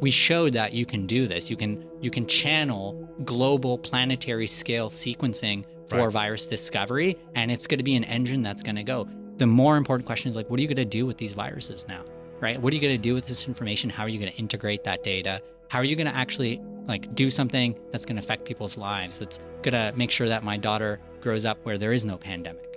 we showed that you can do this. You can channel global planetary scale sequencing for virus discovery, and it's going to be an engine that's going to go. The more important question is like, what are you going to do with these viruses now, right? What are you going to do with this information? How are you going to integrate that data? How are you going to actually like do something that's going to affect people's lives? That's going to make sure that my daughter grows up where there is no pandemic.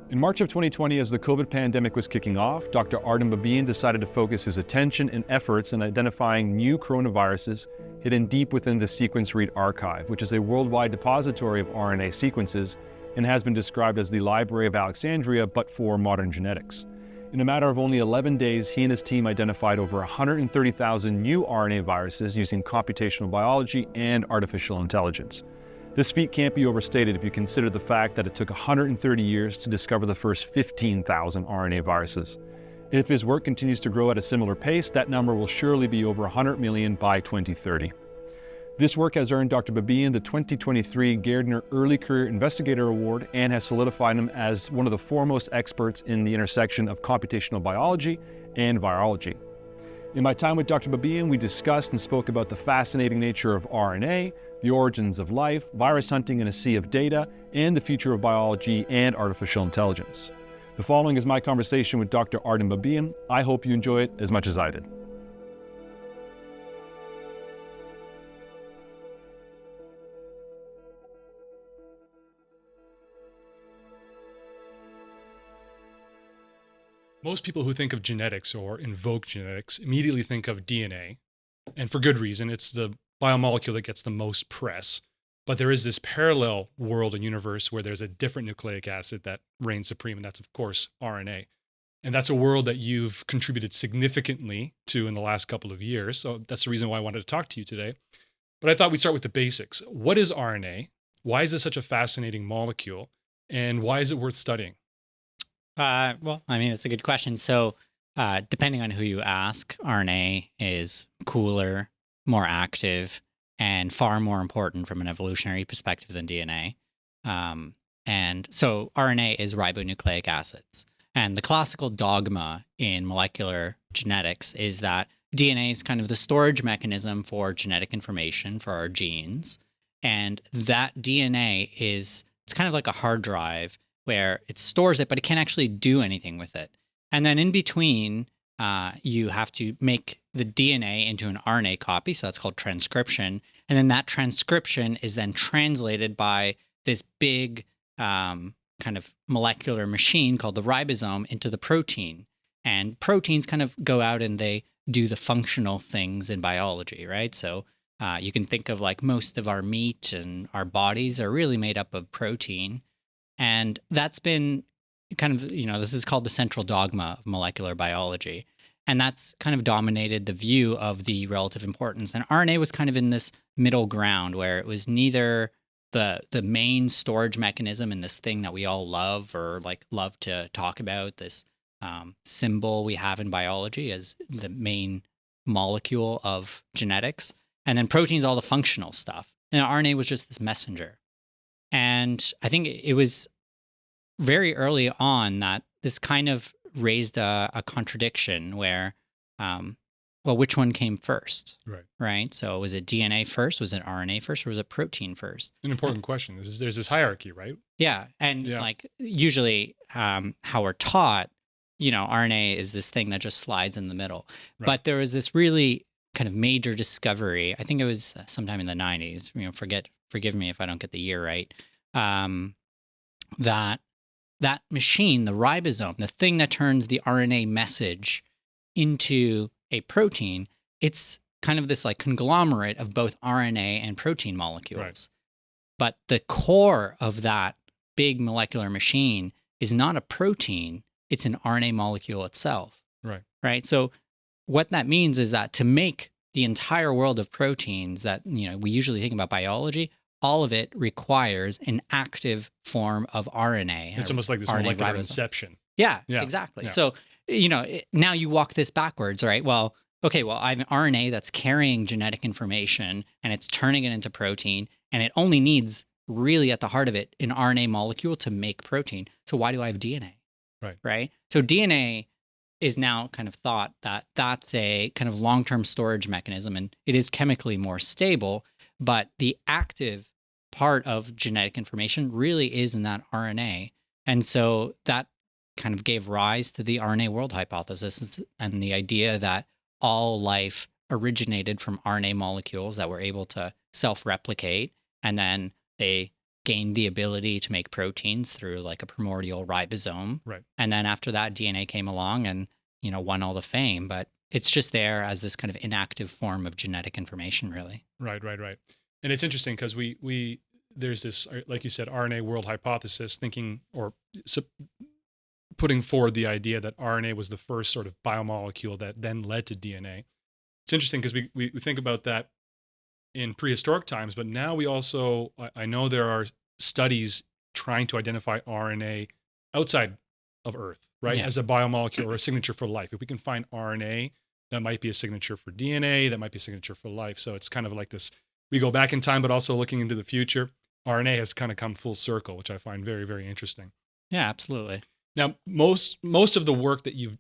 In March of 2020, as the COVID pandemic was kicking off, Dr. Artem Babaian decided to focus his attention and efforts in identifying new coronaviruses hidden deep within the Sequence Read Archive, which is a worldwide depository of RNA sequences and has been described as the Library of Alexandria, but for modern genetics. In a matter of only 11 days, he and his team identified over 130,000 new RNA viruses using computational biology and artificial intelligence. This feat can't be overstated if you consider the fact that it took 130 years to discover the first 15,000 RNA viruses. If his work continues to grow at a similar pace, that number will surely be over 100 million by 2030. This work has earned Dr. Babaian the 2023 Gairdner Early Career Investigator Award and has solidified him as one of the foremost experts in the intersection of computational biology and virology. In my time with Dr. Babaian, we discussed and spoke about the fascinating nature of RNA, the origins of life, virus hunting in a sea of data, and the future of biology and artificial intelligence. The following is my conversation with Dr. Artem Babaian. I hope you enjoy it as much as I did. Most people who think of genetics or invoke genetics immediately think of DNA. And for good reason, it's the biomolecule that gets the most press. But there is this parallel world and universe where there's a different nucleic acid that reigns supreme, and that's, of course, RNA. And that's a world that you've contributed significantly to in the last couple of years. So that's the reason why I wanted to talk to you today. But I thought we'd start with the basics. What is RNA? Why is it such a fascinating molecule? And why is it worth studying? Well, I mean, it's a good question. So depending on who you ask, RNA is cooler, more active, and far more important from an evolutionary perspective than DNA. And so RNA is ribonucleic acids. And the classical dogma in molecular genetics is that DNA is kind of the storage mechanism for genetic information for our genes. And that DNA it's kind of like a hard drive where it stores it, but it can't actually do anything with it. And then in between, you have to make the DNA into an RNA copy, so that's called transcription. And then that transcription is then translated by this big kind of molecular machine called the ribosome into the protein. And proteins kind of go out and they do the functional things in biology, right? So you can think of like most of our meat and our bodies are really made up of protein. And that's been kind of, this is called the central dogma of molecular biology. And that's kind of dominated the view of the relative importance. And RNA was kind of in this middle ground where it was neither the main storage mechanism in this thing that we all love or like love to talk about, this symbol we have in biology as the main molecule of genetics. And then proteins, all the functional stuff. And RNA was just this messenger. And I think it was very early on that this kind of raised a contradiction where, which one came first? Right? So was it DNA first? Was it RNA first? Or was it protein first? An important question. There's this hierarchy, right? Yeah. And like usually how we're taught, RNA is this thing that just slides in the middle. Right. But there was this really kind of major discovery. I think it was sometime in the 90s, forgive me if I don't get the year right, that machine, the ribosome, the thing that turns the RNA message into a protein, it's kind of this like conglomerate of both RNA and protein molecules. Right. But the core of that big molecular machine is not a protein, it's an RNA molecule itself. Right? So what that means is that to make the entire world of proteins that, we usually think about biology, all of it requires an active form of RNA. It's almost like this molecular inception. Yeah, exactly. Yeah. So, now you walk this backwards, right? Well, I have an RNA that's carrying genetic information and it's turning it into protein, and it only needs really at the heart of it an RNA molecule to make protein. So why do I have DNA? Right. Right? So DNA is now kind of thought that that's a kind of long-term storage mechanism, and it is chemically more stable, but the active part of genetic information really is in that RNA. And so that kind of gave rise to the RNA World Hypothesis and the idea that all life originated from RNA molecules that were able to self-replicate, and then they gained the ability to make proteins through like a primordial ribosome. Right. And then after that, DNA came along and, won all the fame. But it's just there as this kind of inactive form of genetic information, really. Right. And it's interesting because there's this, like you said, RNA World Hypothesis, thinking or putting forward the idea that RNA was the first sort of biomolecule that then led to DNA. It's interesting because we think about that in prehistoric times, but now we also, I know there are studies trying to identify RNA outside of Earth, right? Yeah. As a biomolecule or a signature for life. If we can find RNA, that might be a signature for DNA, that might be a signature for life. So it's kind of like this, we go back in time, but also looking into the future. RNA has kind of come full circle, which I find very, very interesting. Yeah, absolutely. Now, most of the work that you're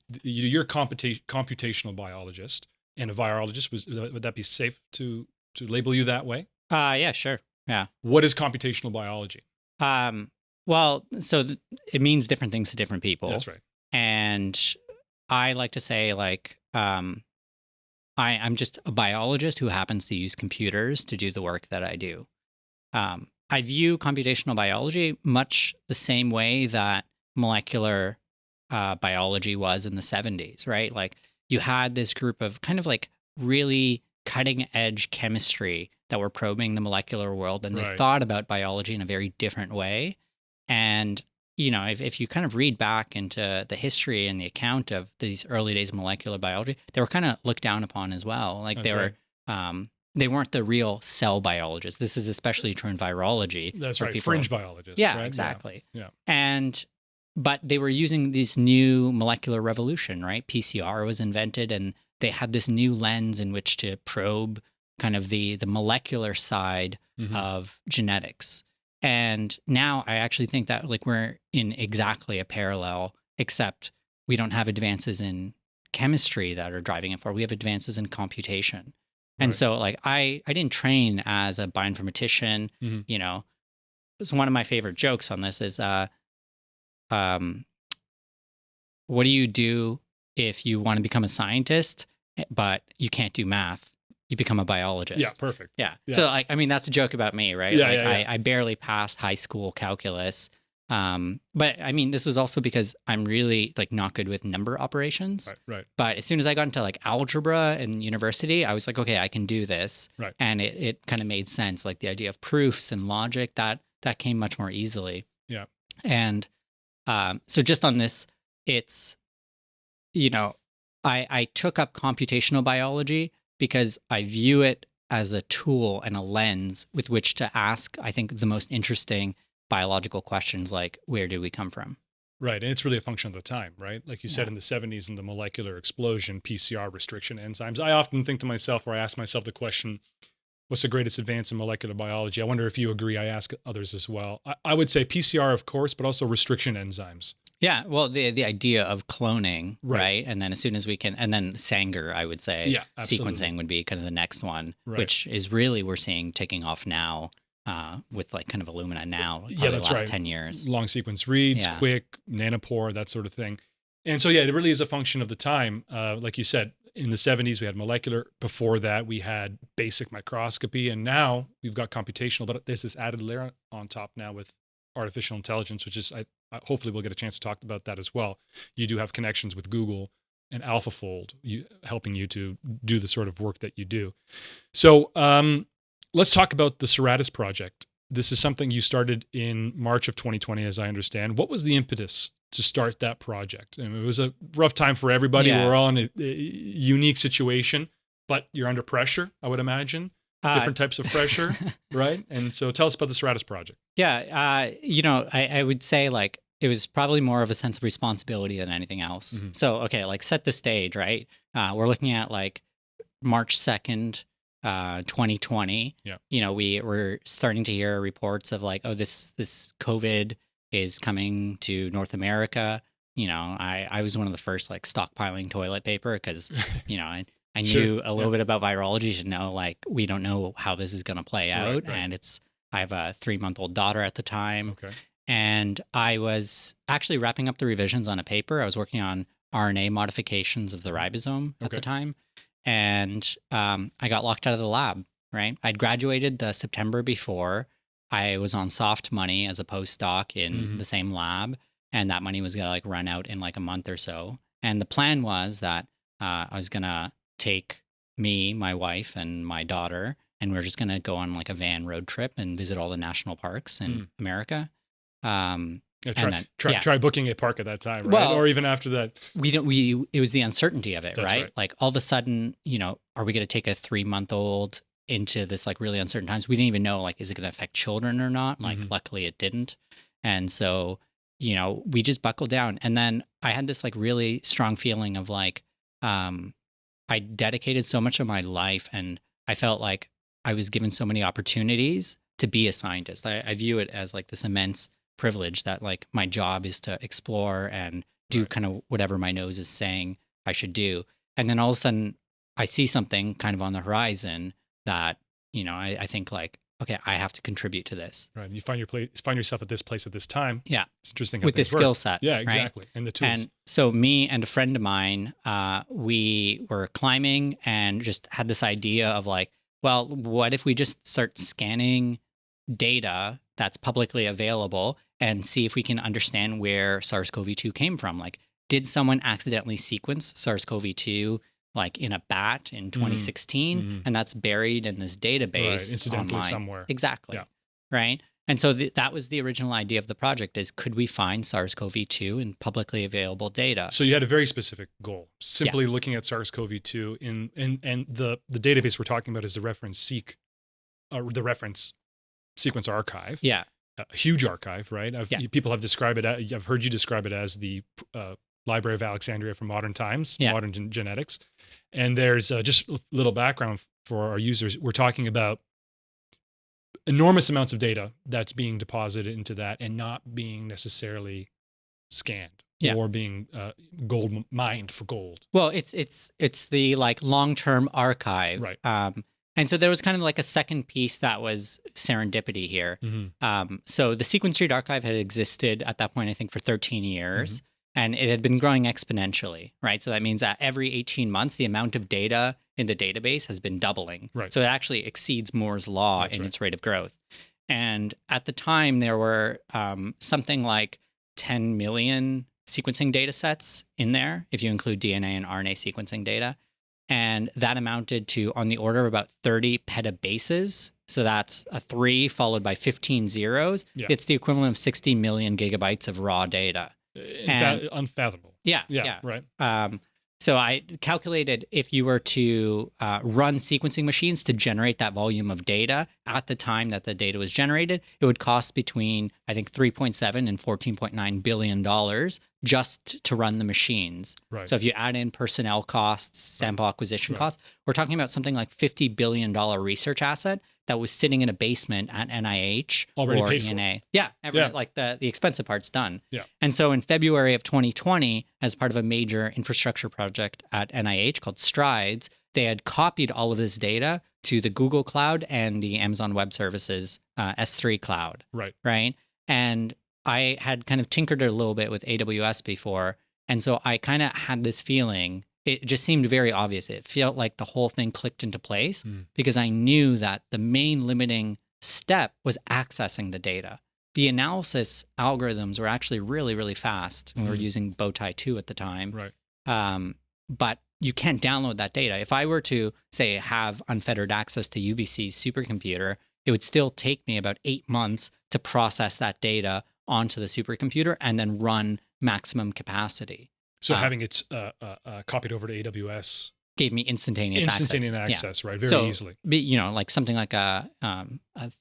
a computational biologist and a virologist, would that be safe to label you that way? Yeah, sure. Yeah. What is computational biology? Well, so it means different things to different people. That's right. And I like to say, like, I'm just a biologist who happens to use computers to do the work that I do. I view computational biology much the same way that molecular biology was in the 70s, right? Like, you had this group of kind of like really cutting edge chemistry that were probing the molecular world, and they thought about biology in a very different way. And, if you kind of read back into the history and the account of these early days of molecular biology, they were kind of looked down upon as well. Like they weren't the real cell biologists. This is especially true in virology. That's right. People, fringe biologists. Yeah, right? exactly. Yeah. But they were using this new molecular revolution, right? PCR was invented, and they had this new lens in which to probe kind of the molecular side of genetics. And now I actually think that like we're in exactly a parallel, except we don't have advances in chemistry that are driving it forward. We have advances in computation. And so like I didn't train as a bioinformatician, So one of my favorite jokes on this is what do you do if you want to become a scientist, but you can't do math? You become a biologist. Yeah, perfect. Yeah. So, like, I mean, that's a joke about me, right? Yeah, like, I barely passed high school calculus. But I mean, this was also because I'm really like not good with number operations. Right. But as soon as I got into like algebra in university, I was like, okay, I can do this. Right. And it kind of made sense. Like the idea of proofs and logic, that came much more easily. Yeah. And so just on this, it's, I took up computational biology because I view it as a tool and a lens with which to ask, I think, the most interesting biological questions, like where do we come from? Right. And it's really a function of the time, right? Like you said, in the 70s, in the molecular explosion, PCR restriction enzymes, I often think to myself, or I ask myself the question, what's the greatest advance in molecular biology? I wonder if you agree. I ask others as well. I would say PCR, of course, but also restriction enzymes. Yeah, well, the idea of cloning, right? And then as soon as we can, and then Sanger, I would say, sequencing would be kind of the next one, which is really we're seeing taking off now with like kind of Illumina now. Yeah, that's the last right. 10 years. Long sequence reads, quick, nanopore, that sort of thing. And so, yeah, it really is a function of the time. Like you said, in the 70s, we had molecular. Before that, we had basic microscopy. And now we've got computational, but there's this added layer on top now with artificial intelligence, which is, hopefully we'll get a chance to talk about that as well. You do have connections with Google and AlphaFold helping you to do the sort of work that you do. So let's talk about the Serratus Project. This is something you started in March of 2020, as I understand. What was the impetus to start that project? And it was a rough time for everybody. Yeah. We're all in a unique situation, but you're under pressure, I would imagine. Different types of pressure, right? And so tell us about the Serratus Project. Yeah, I would say like it was probably more of a sense of responsibility than anything else. So, okay, like set the stage, right? We're looking at like March 2nd, 2020. Yeah. We're starting to hear reports of like, oh, this COVID is coming to North America. I was one of the first like stockpiling toilet paper because, I Sure, knew a little yeah. bit about virology to know like we don't know how this is going to play out. Right. And I have a 3-month-old daughter at the time. Okay. And I was actually wrapping up the revisions on a paper. I was working on RNA modifications of the ribosome at the Okay. time. And I got locked out of the lab, right? I'd graduated the September before. I was on soft money as a postdoc in Mhm. the same lab. And that money was going to like run out in like a month or so. And the plan was that I was going to take me, my wife, and my daughter, and we're just going to go on like a van road trip and visit all the national parks in America. Yeah, And then, try booking a park at that time, right? Well, or even after that. it was the uncertainty of it, That's right? right. Like all of a sudden, are we going to take a 3-month-old into this like really uncertain times? We didn't even know, like, is it going to affect children or not? Like, Mhm. luckily it didn't. And so, we just buckled down. And then I had this like really strong feeling of like, I dedicated so much of my life and I felt like I was given so many opportunities to be a scientist. I view it as like this immense privilege that like my job is to explore and do Right. kind of whatever my nose is saying I should do. And then all of a sudden I see something kind of on the horizon that, I think like, okay, I have to contribute to this. Right. You find yourself at this place at this time. Yeah. It's interesting how With this things work. skill set. Yeah, right? exactly. And the tools. And so me and a friend of mine, we were climbing and just had this idea of like, well, what if we just start scanning data that's publicly available and see if we can understand where SARS-CoV-2 came from? Like, did someone accidentally sequence SARS-CoV-2 like in a bat in 2016 Mhm. and that's buried in this database Right. Incidentally online? somewhere. Exactly. Yeah. Right. And so that was the original idea of the project is could we find SARS-CoV-2 in publicly available data? So you had a very specific goal, simply looking at SARS-CoV-2 and the database we're talking about is the the reference sequence archive. Yeah. A huge archive, right? Yeah. People have described it. I've heard you describe it as the Library of Alexandria for modern times, modern genetics. And there's just a little background for our users. We're talking about enormous amounts of data that's being deposited into that and not being necessarily scanned or being gold mined for gold. Well, it's the like long-term archive. Right. And so there was kind of like a second piece that was serendipity here. Mm-hmm. So the Sequence Street Archive had existed at that point, I think, for 13 years, and it had been growing exponentially, right? So that means that every 18 months, the amount of data in the database has been doubling. Right. So it actually exceeds Moore's law in its rate of growth. And at the time, there were something like 10 million sequencing data sets in there, if you include DNA and RNA sequencing data. And that amounted to on the order of about 30 petabases. So that's a 3 followed by 15 zeros. Yeah. It's the equivalent of 60 million gigabytes of raw data. Unfathomable. Yeah. Right. So I calculated if you were to run sequencing machines to generate that volume of data at the time that the data was generated, it would cost between, I think, $3.7 and $14.9 billion just to run the machines. Right. So if you add in personnel costs, sample acquisition costs, we're talking about something like $50 billion research asset that was sitting in a basement at NIH Already or paid for. ENA. Yeah, like the expensive part's done. Yeah. And so in February of 2020, as part of a major infrastructure project at NIH called STRIDES, they had copied all of this data to the Google Cloud and the Amazon Web Services S3 cloud. Right. And I had kind of tinkered a little bit with AWS before. And so I kind of had this feeling, it just seemed very obvious. It felt like the whole thing clicked into place because I knew that the main limiting step was accessing the data. The analysis algorithms were actually really, really fast. We were using Bowtie 2 at the time. Right. But you can't download that data. If I were to, say, have unfettered access to UBC's supercomputer, it would still take me about 8 months to process that data onto the supercomputer and then run maximum capacity. So having it copied over to AWS gave me instantaneous access, right? Very easily. Like something like a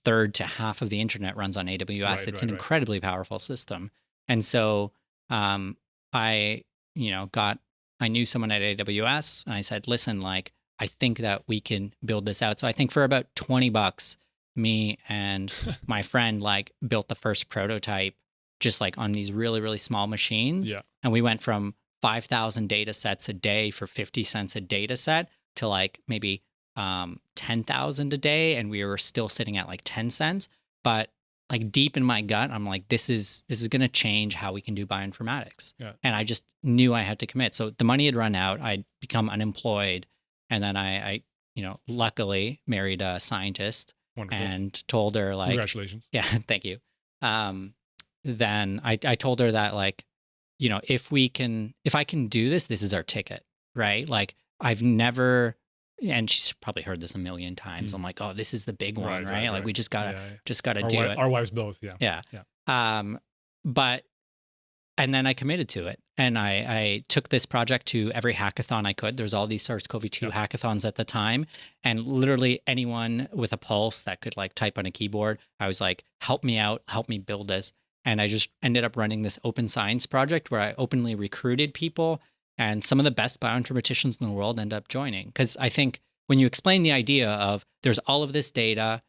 third to half of the internet runs on AWS. It's an incredibly powerful system. And so I knew someone at AWS and I said, listen, like, I think that we can build this out. So I think for about $20, me and my friend like built the first prototype just like on these really, really small machines. Yeah. And we went from 5,000 data sets a day for 50 cents a data set to like maybe 10,000 a day. And we were still sitting at like 10 cents. But like deep in my gut, I'm like, this is going to change how we can do bioinformatics. Yeah. And I just knew I had to commit. So the money had run out. I'd become unemployed. And then I luckily married a scientist. Wonderful. And told her like, congratulations. Yeah, thank you. Then I told her that like, if I can do this, this is our ticket, right? Like I've never, and she's probably heard this a million times. I'm like, oh, this is the big one, right? Like we just gotta do it. Our wives both, yeah. But and then I committed to it, and I took this project to every hackathon I could. There's all these SARS-CoV-2 hackathons at the time, and literally anyone with a pulse that could like type on a keyboard, I was like, help me out, help me build this. And I just ended up running this open science project where I openly recruited people, and some of the best bioinformaticians in the world end up joining. Because I think when you explain the idea of there's all of this data,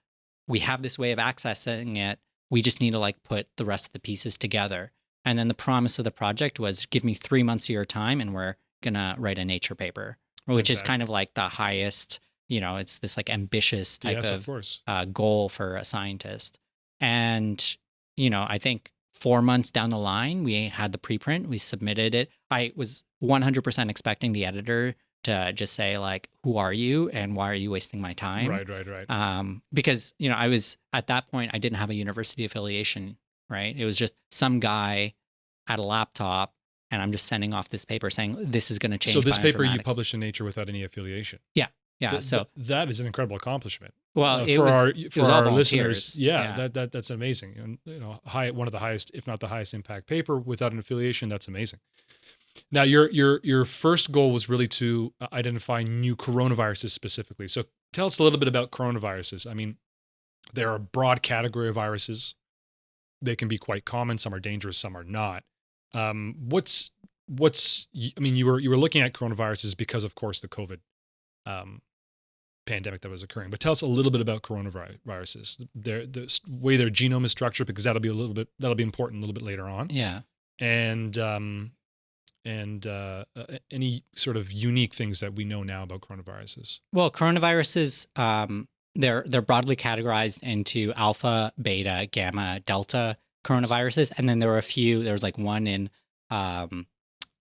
we have this way of accessing it, we just need to like put the rest of the pieces together. And then the promise of the project was give me 3 months of your time and we're going to write a Nature paper, which is kind of like the highest, it's this like ambitious type of goal for a scientist. And, I think 4 months down the line, we had the preprint, we submitted it. I was 100% expecting the editor to just say like, who are you and why are you wasting my time? Right. Because, I was at that point, I didn't have a university affiliation, right? It was just some guy at a laptop and I'm just sending off this paper saying this is going to change. So this paper you published in Nature without any affiliation. Yeah. So that is an incredible accomplishment. Well, for our listeners, yeah. That's amazing. And one of the highest, if not the highest impact paper without an affiliation. That's amazing. Now, your first goal was really to identify new coronaviruses specifically. So tell us a little bit about coronaviruses. I mean, they're a broad category of viruses. They can be quite common. Some are dangerous, some are not. I mean, you were looking at coronaviruses because, of course, the COVID pandemic that was occurring. But tell us a little bit about coronaviruses, the way their genome is structured, because that'll be important a little bit later on. Yeah. And any sort of unique things that we know now about coronaviruses. Well, coronaviruses, they're broadly categorized into alpha, beta, gamma, delta coronaviruses, and then there were there's like one in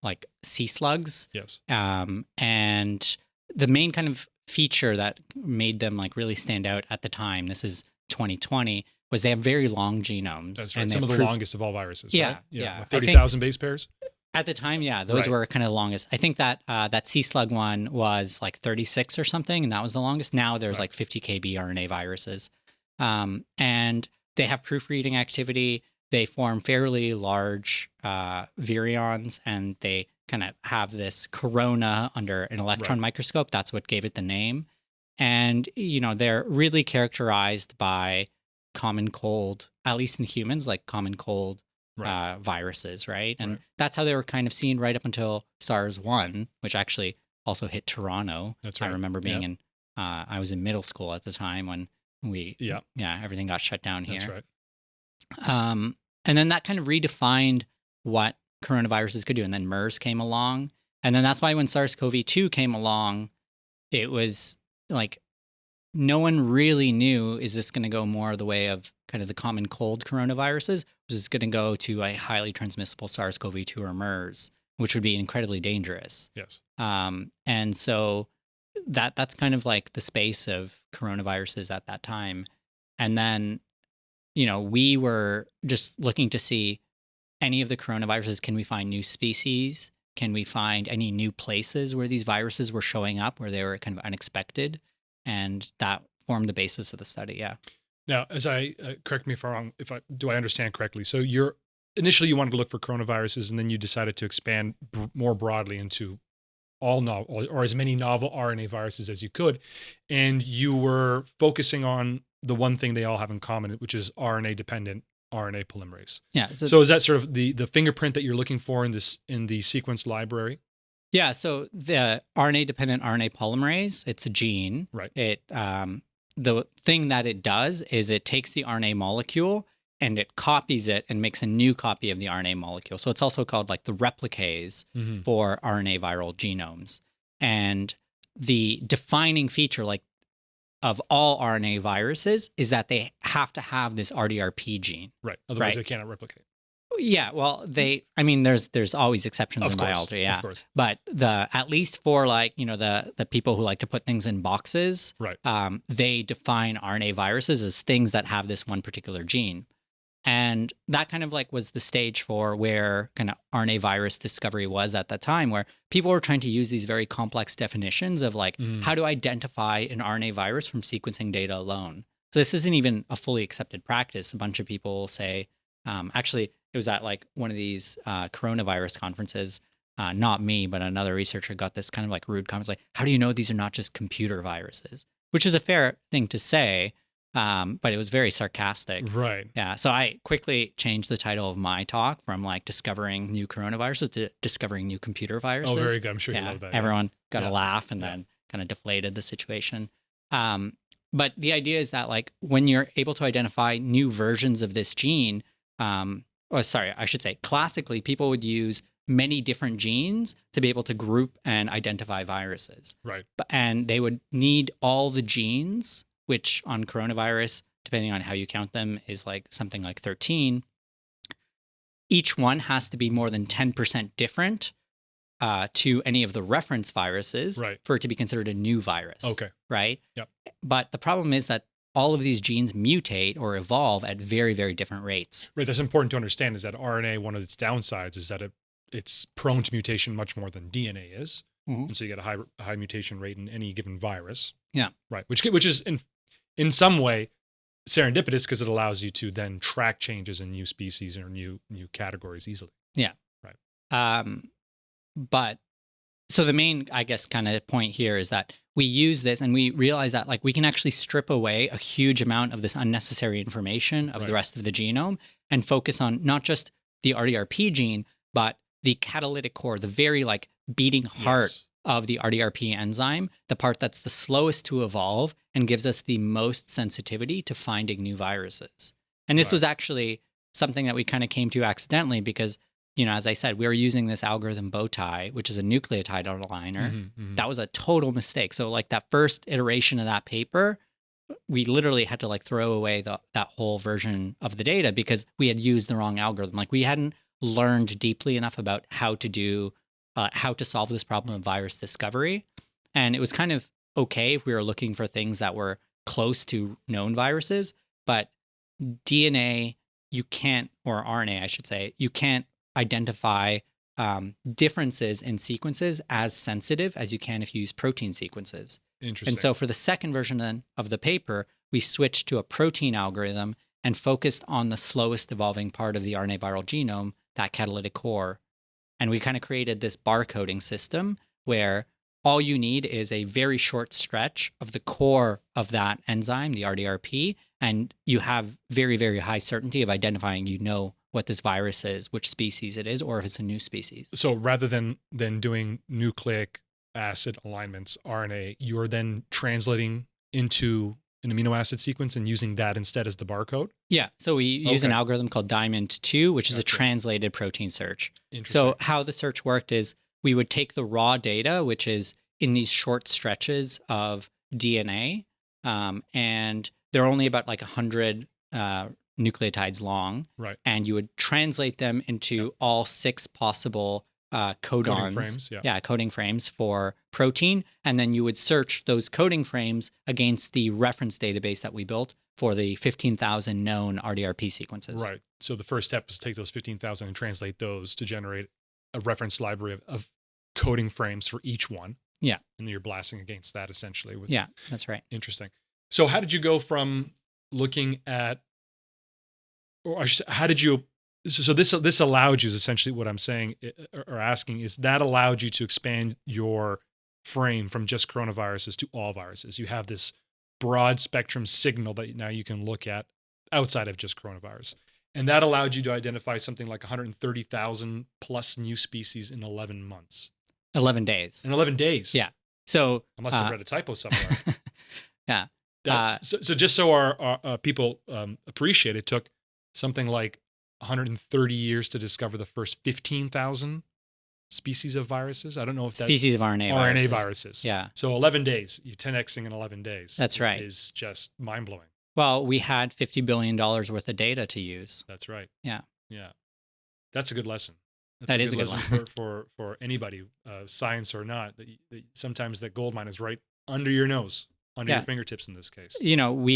like sea slugs. Yes. And the main kind of feature that made them like really stand out at the time, this is 2020, was they have very long genomes. That's right. And some of the longest of all viruses. Yeah. Right? Yeah. 30,000 base pairs. At the time, yeah, those were kind of the longest. I think that that sea slug one was like 36 or something, and that was the longest. Now there's like 50 kb RNA viruses. And they have proofreading activity. They form fairly large virions, and they kind of have this corona under an electron microscope. That's what gave it the name. And, they're really characterized by common cold, at least in humans, like common cold viruses, right? And that's how they were kind of seen right up until SARS-1, which actually also hit Toronto. That's right. I remember being I was in middle school at the time when everything got shut down here. That's right. And then that kind of redefined what coronaviruses could do. And then MERS came along. And then that's why when SARS-CoV-2 came along, it was like no one really knew, is this going to go more the way of kind of the common cold coronaviruses? Or is this going to go to a highly transmissible SARS-CoV-2 or MERS, which would be incredibly dangerous? Yes. And so that's kind of like the space of coronaviruses at that time. And then, we were just looking to see any of the coronaviruses. Can we find new species? Can we find any new places where these viruses were showing up, where they were kind of unexpected? And that formed the basis of the study. Yeah. Now, as I correct me if I'm wrong, do I understand correctly? So initially you wanted to look for coronaviruses, and then you decided to expand more broadly into all novel or as many novel RNA viruses as you could, and you were focusing on the one thing they all have in common, which is RNA-dependent RNA polymerase. Yeah. So is that sort of the fingerprint that you're looking for in the sequence library? Yeah. So the RNA-dependent RNA polymerase, it's a gene. Right. It the thing that it does is it takes the RNA molecule and it copies it and makes a new copy of the RNA molecule. So it's also called like the replicase for RNA viral genomes. And the defining feature like of all RNA viruses is that they have to have this RDRP gene. Right. Otherwise they cannot replicate. Yeah, well, there's always exceptions in biology, yeah. Of course. But at least for like, the people who like to put things in boxes, right. They define RNA viruses as things that have this one particular gene. And that kind of like was the stage for where kind of RNA virus discovery was at that time, where people were trying to use these very complex definitions of like how to identify an RNA virus from sequencing data alone. So this isn't even a fully accepted practice. A bunch of people will say, actually, it was at like one of these coronavirus conferences, not me, but another researcher got this kind of like rude comments like, how do you know these are not just computer viruses? Which is a fair thing to say, but it was very sarcastic. Right. Yeah. So I quickly changed the title of my talk from like discovering new coronaviruses to discovering new computer viruses. Oh, very good. I'm sure you love that. Everyone got a laugh and then kind of deflated the situation. But the idea is that like when you're able to identify new versions of this gene, classically, people would use many different genes to be able to group and identify viruses. Right. And they would need all the genes, which on coronavirus, depending on how you count them, is like something like 13. Each one has to be more than 10% different to any of the reference viruses for it to be considered a new virus. Okay. Right? Yep. But the problem is that all of these genes mutate or evolve at very, very different rates. Right. That's important to understand is that RNA, one of its downsides is that it's prone to mutation much more than DNA is. And so you get a high mutation rate in any given virus. Yeah. Right. Which is in some way serendipitous because it allows you to then track changes in new species or new categories easily. Yeah. Right. But so the main, I guess, kind of point here is that we use this and we realize that like we can actually strip away a huge amount of this unnecessary information of the rest of the genome and focus on not just the RDRP gene, but the catalytic core, the very like beating heart of the RDRP enzyme, the part that's the slowest to evolve and gives us the most sensitivity to finding new viruses. And this was actually something that we kind of came to accidentally because, as I said, we were using this algorithm Bowtie, which is a nucleotide aligner. That was a total mistake. So like that first iteration of that paper, we literally had to like throw away that whole version of the data because we had used the wrong algorithm. Like we hadn't learned deeply enough about how to solve this problem of virus discovery. And it was kind of okay if we were looking for things that were close to known viruses, but DNA, you can't, or RNA, I should say, you can't identify differences in sequences as sensitive as you can if you use protein sequences. Interesting. And so for the second version then of the paper, we switched to a protein algorithm and focused on the slowest evolving part of the RNA viral genome, that catalytic core. And we kind of created this barcoding system where all you need is a very short stretch of the core of that enzyme, the RDRP, and you have very, very high certainty of identifying, what this virus is, which species it is, or if it's a new species. So rather than doing nucleic acid alignments, RNA, you're then translating into an amino acid sequence and using that instead as the barcode? Yeah. So we use an algorithm called Diamond2, which is a translated protein search. So how the search worked is we would take the raw data, which is in these short stretches of DNA, and they're only about like 100 nucleotides long. Right. And you would translate them into all 6 possible codons, coding frames for protein. And then you would search those coding frames against the reference database that we built for the 15,000 known RDRP sequences. Right. So the first step is to take those 15,000 and translate those to generate a reference library of coding frames for each one. Yeah. And then you're blasting against that essentially. Yeah, that's right. Interesting. So how did you go from looking at, so this allowed you, is essentially what I'm saying or asking, is that allowed you to expand your frame from just coronaviruses to all viruses. You have this broad spectrum signal that now you can look at outside of just coronavirus. And that allowed you to identify something like 130,000 plus new species in 11 months. 11 days. In 11 days. Yeah. So I must have read a typo somewhere. Yeah. That's so just so our people appreciate it, took something like 130 years to discover the first 15,000 species of viruses. I don't know if that's Species of RNA viruses. Yeah. So 11 days, you 10xing in 11 days. That's right. Is just mind-blowing. Well, we had $50 billion worth of data to use. That's right. Yeah. Yeah. That's a good lesson. That is a good lesson for anybody, science or not. That sometimes that gold mine is right under your nose, under your fingertips in this case. You know,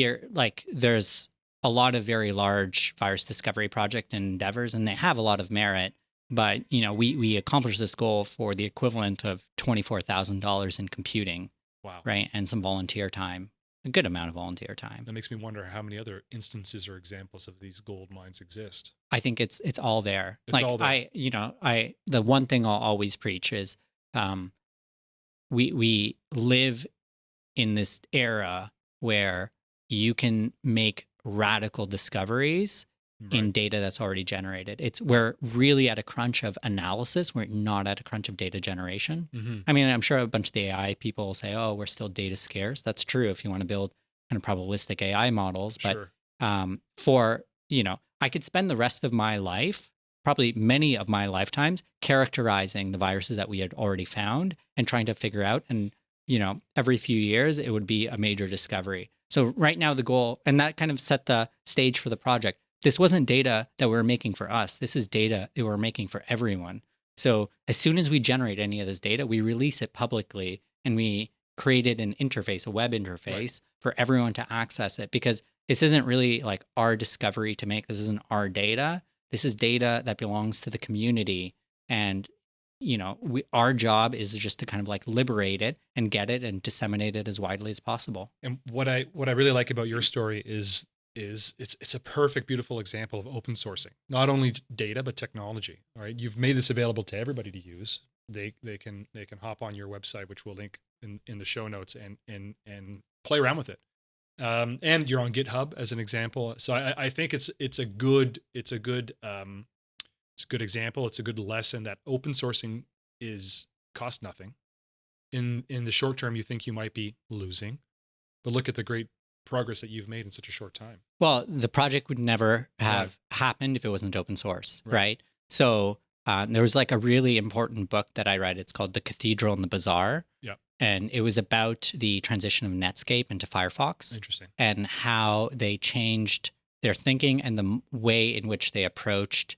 there's a lot of very large virus discovery project endeavors, and they have a lot of merit. But, you know, we accomplished this goal for the equivalent of $24,000 in computing. Wow. Right. And some volunteer time, a good amount of volunteer time. That makes me wonder how many other instances or examples of these gold mines exist. I think it's all there. It's all there. The one thing I'll always preach is we live in this era where you can make radical discoveries in data that's already generated. We're really at a crunch of analysis. We're not at a crunch of data generation. Mm-hmm. I mean, I'm sure a bunch of the AI people will say, oh, we're still data scarce. That's true if you want to build kind of probabilistic AI models. But Sure. I could spend the rest of my life, probably many of my lifetimes, characterizing the viruses that we had already found and trying to figure out. And, every few years, it would be a major discovery. So right now the goal, and that kind of set the stage for the project. This wasn't data that we were making for us. This is data that we're making for everyone. So as soon as we generate any of this data, we release it publicly, and we created an interface, a web interface for everyone to access it, because this isn't really like our discovery to make. This isn't our data. This is data that belongs to the community. And, our job is just to kind of like liberate it and get it and disseminate it as widely as possible. And what I really like about your story is it's a perfect, beautiful example of open sourcing, not only data, but technology. All right. You've made this available to everybody to use. They can hop on your website, which we'll link in the show notes, and play around with it. And you're on GitHub as an example. So I think it's a good example. It's a good lesson that open sourcing cost nothing. In the short term, you think you might be losing, but look at the great progress that you've made in such a short time. Well, the project would never have happened if it wasn't open source, right? So there was like a really important book that I read. It's called The Cathedral and the Bazaar. Yeah. And it was about the transition of Netscape into Firefox. Interesting. And how they changed their thinking and the way in which they approached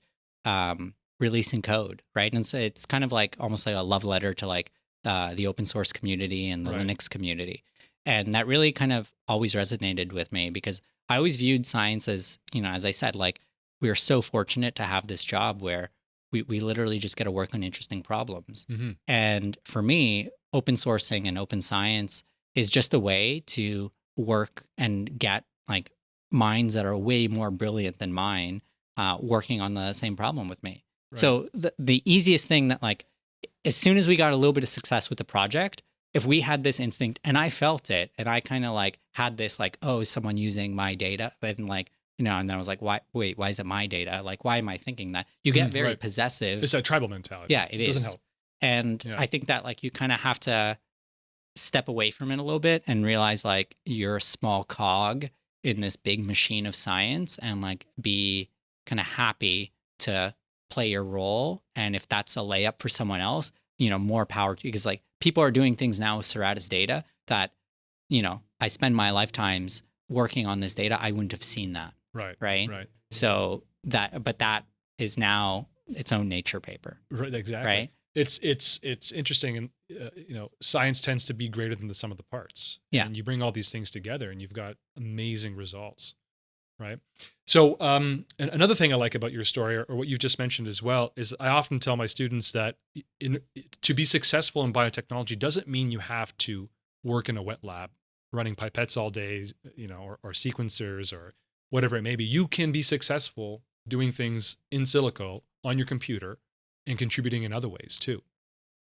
releasing code, right? And so it's kind of like almost like a love letter to like the open source community and the Linux community. And that really kind of always resonated with me, because I always viewed science as, as I said, like we are so fortunate to have this job where we literally just get to work on interesting problems. Mm-hmm. And for me, open sourcing and open science is just a way to work and get like minds that are way more brilliant than mine working on the same problem with me. Right. So the easiest thing that like, as soon as we got a little bit of success with the project, if we had this instinct, and I felt it, and I kind of like had this like, oh, is someone using my data? And like, and then I was like, why is it my data? Like, why am I thinking that? You get very possessive. It's that tribal mentality. Yeah, it doesn't help. And I think that like you kind of have to step away from it a little bit and realize like you're a small cog in this big machine of science, and like be kind of happy to play your role. And if that's a layup for someone else, more power to you, because like people are doing things now with Serratus data that, I spend my lifetimes working on this data. I wouldn't have seen that. Right. So that is now its own Nature paper. Right. Exactly. Right. It's interesting. And, science tends to be greater than the sum of the parts. Yeah. And you bring all these things together and you've got amazing results. Right. So another thing I like about your story, or what you've just mentioned as well, is I often tell my students that to be successful in biotechnology doesn't mean you have to work in a wet lab running pipettes all day, or sequencers or whatever it may be. You can be successful doing things in silico on your computer and contributing in other ways too.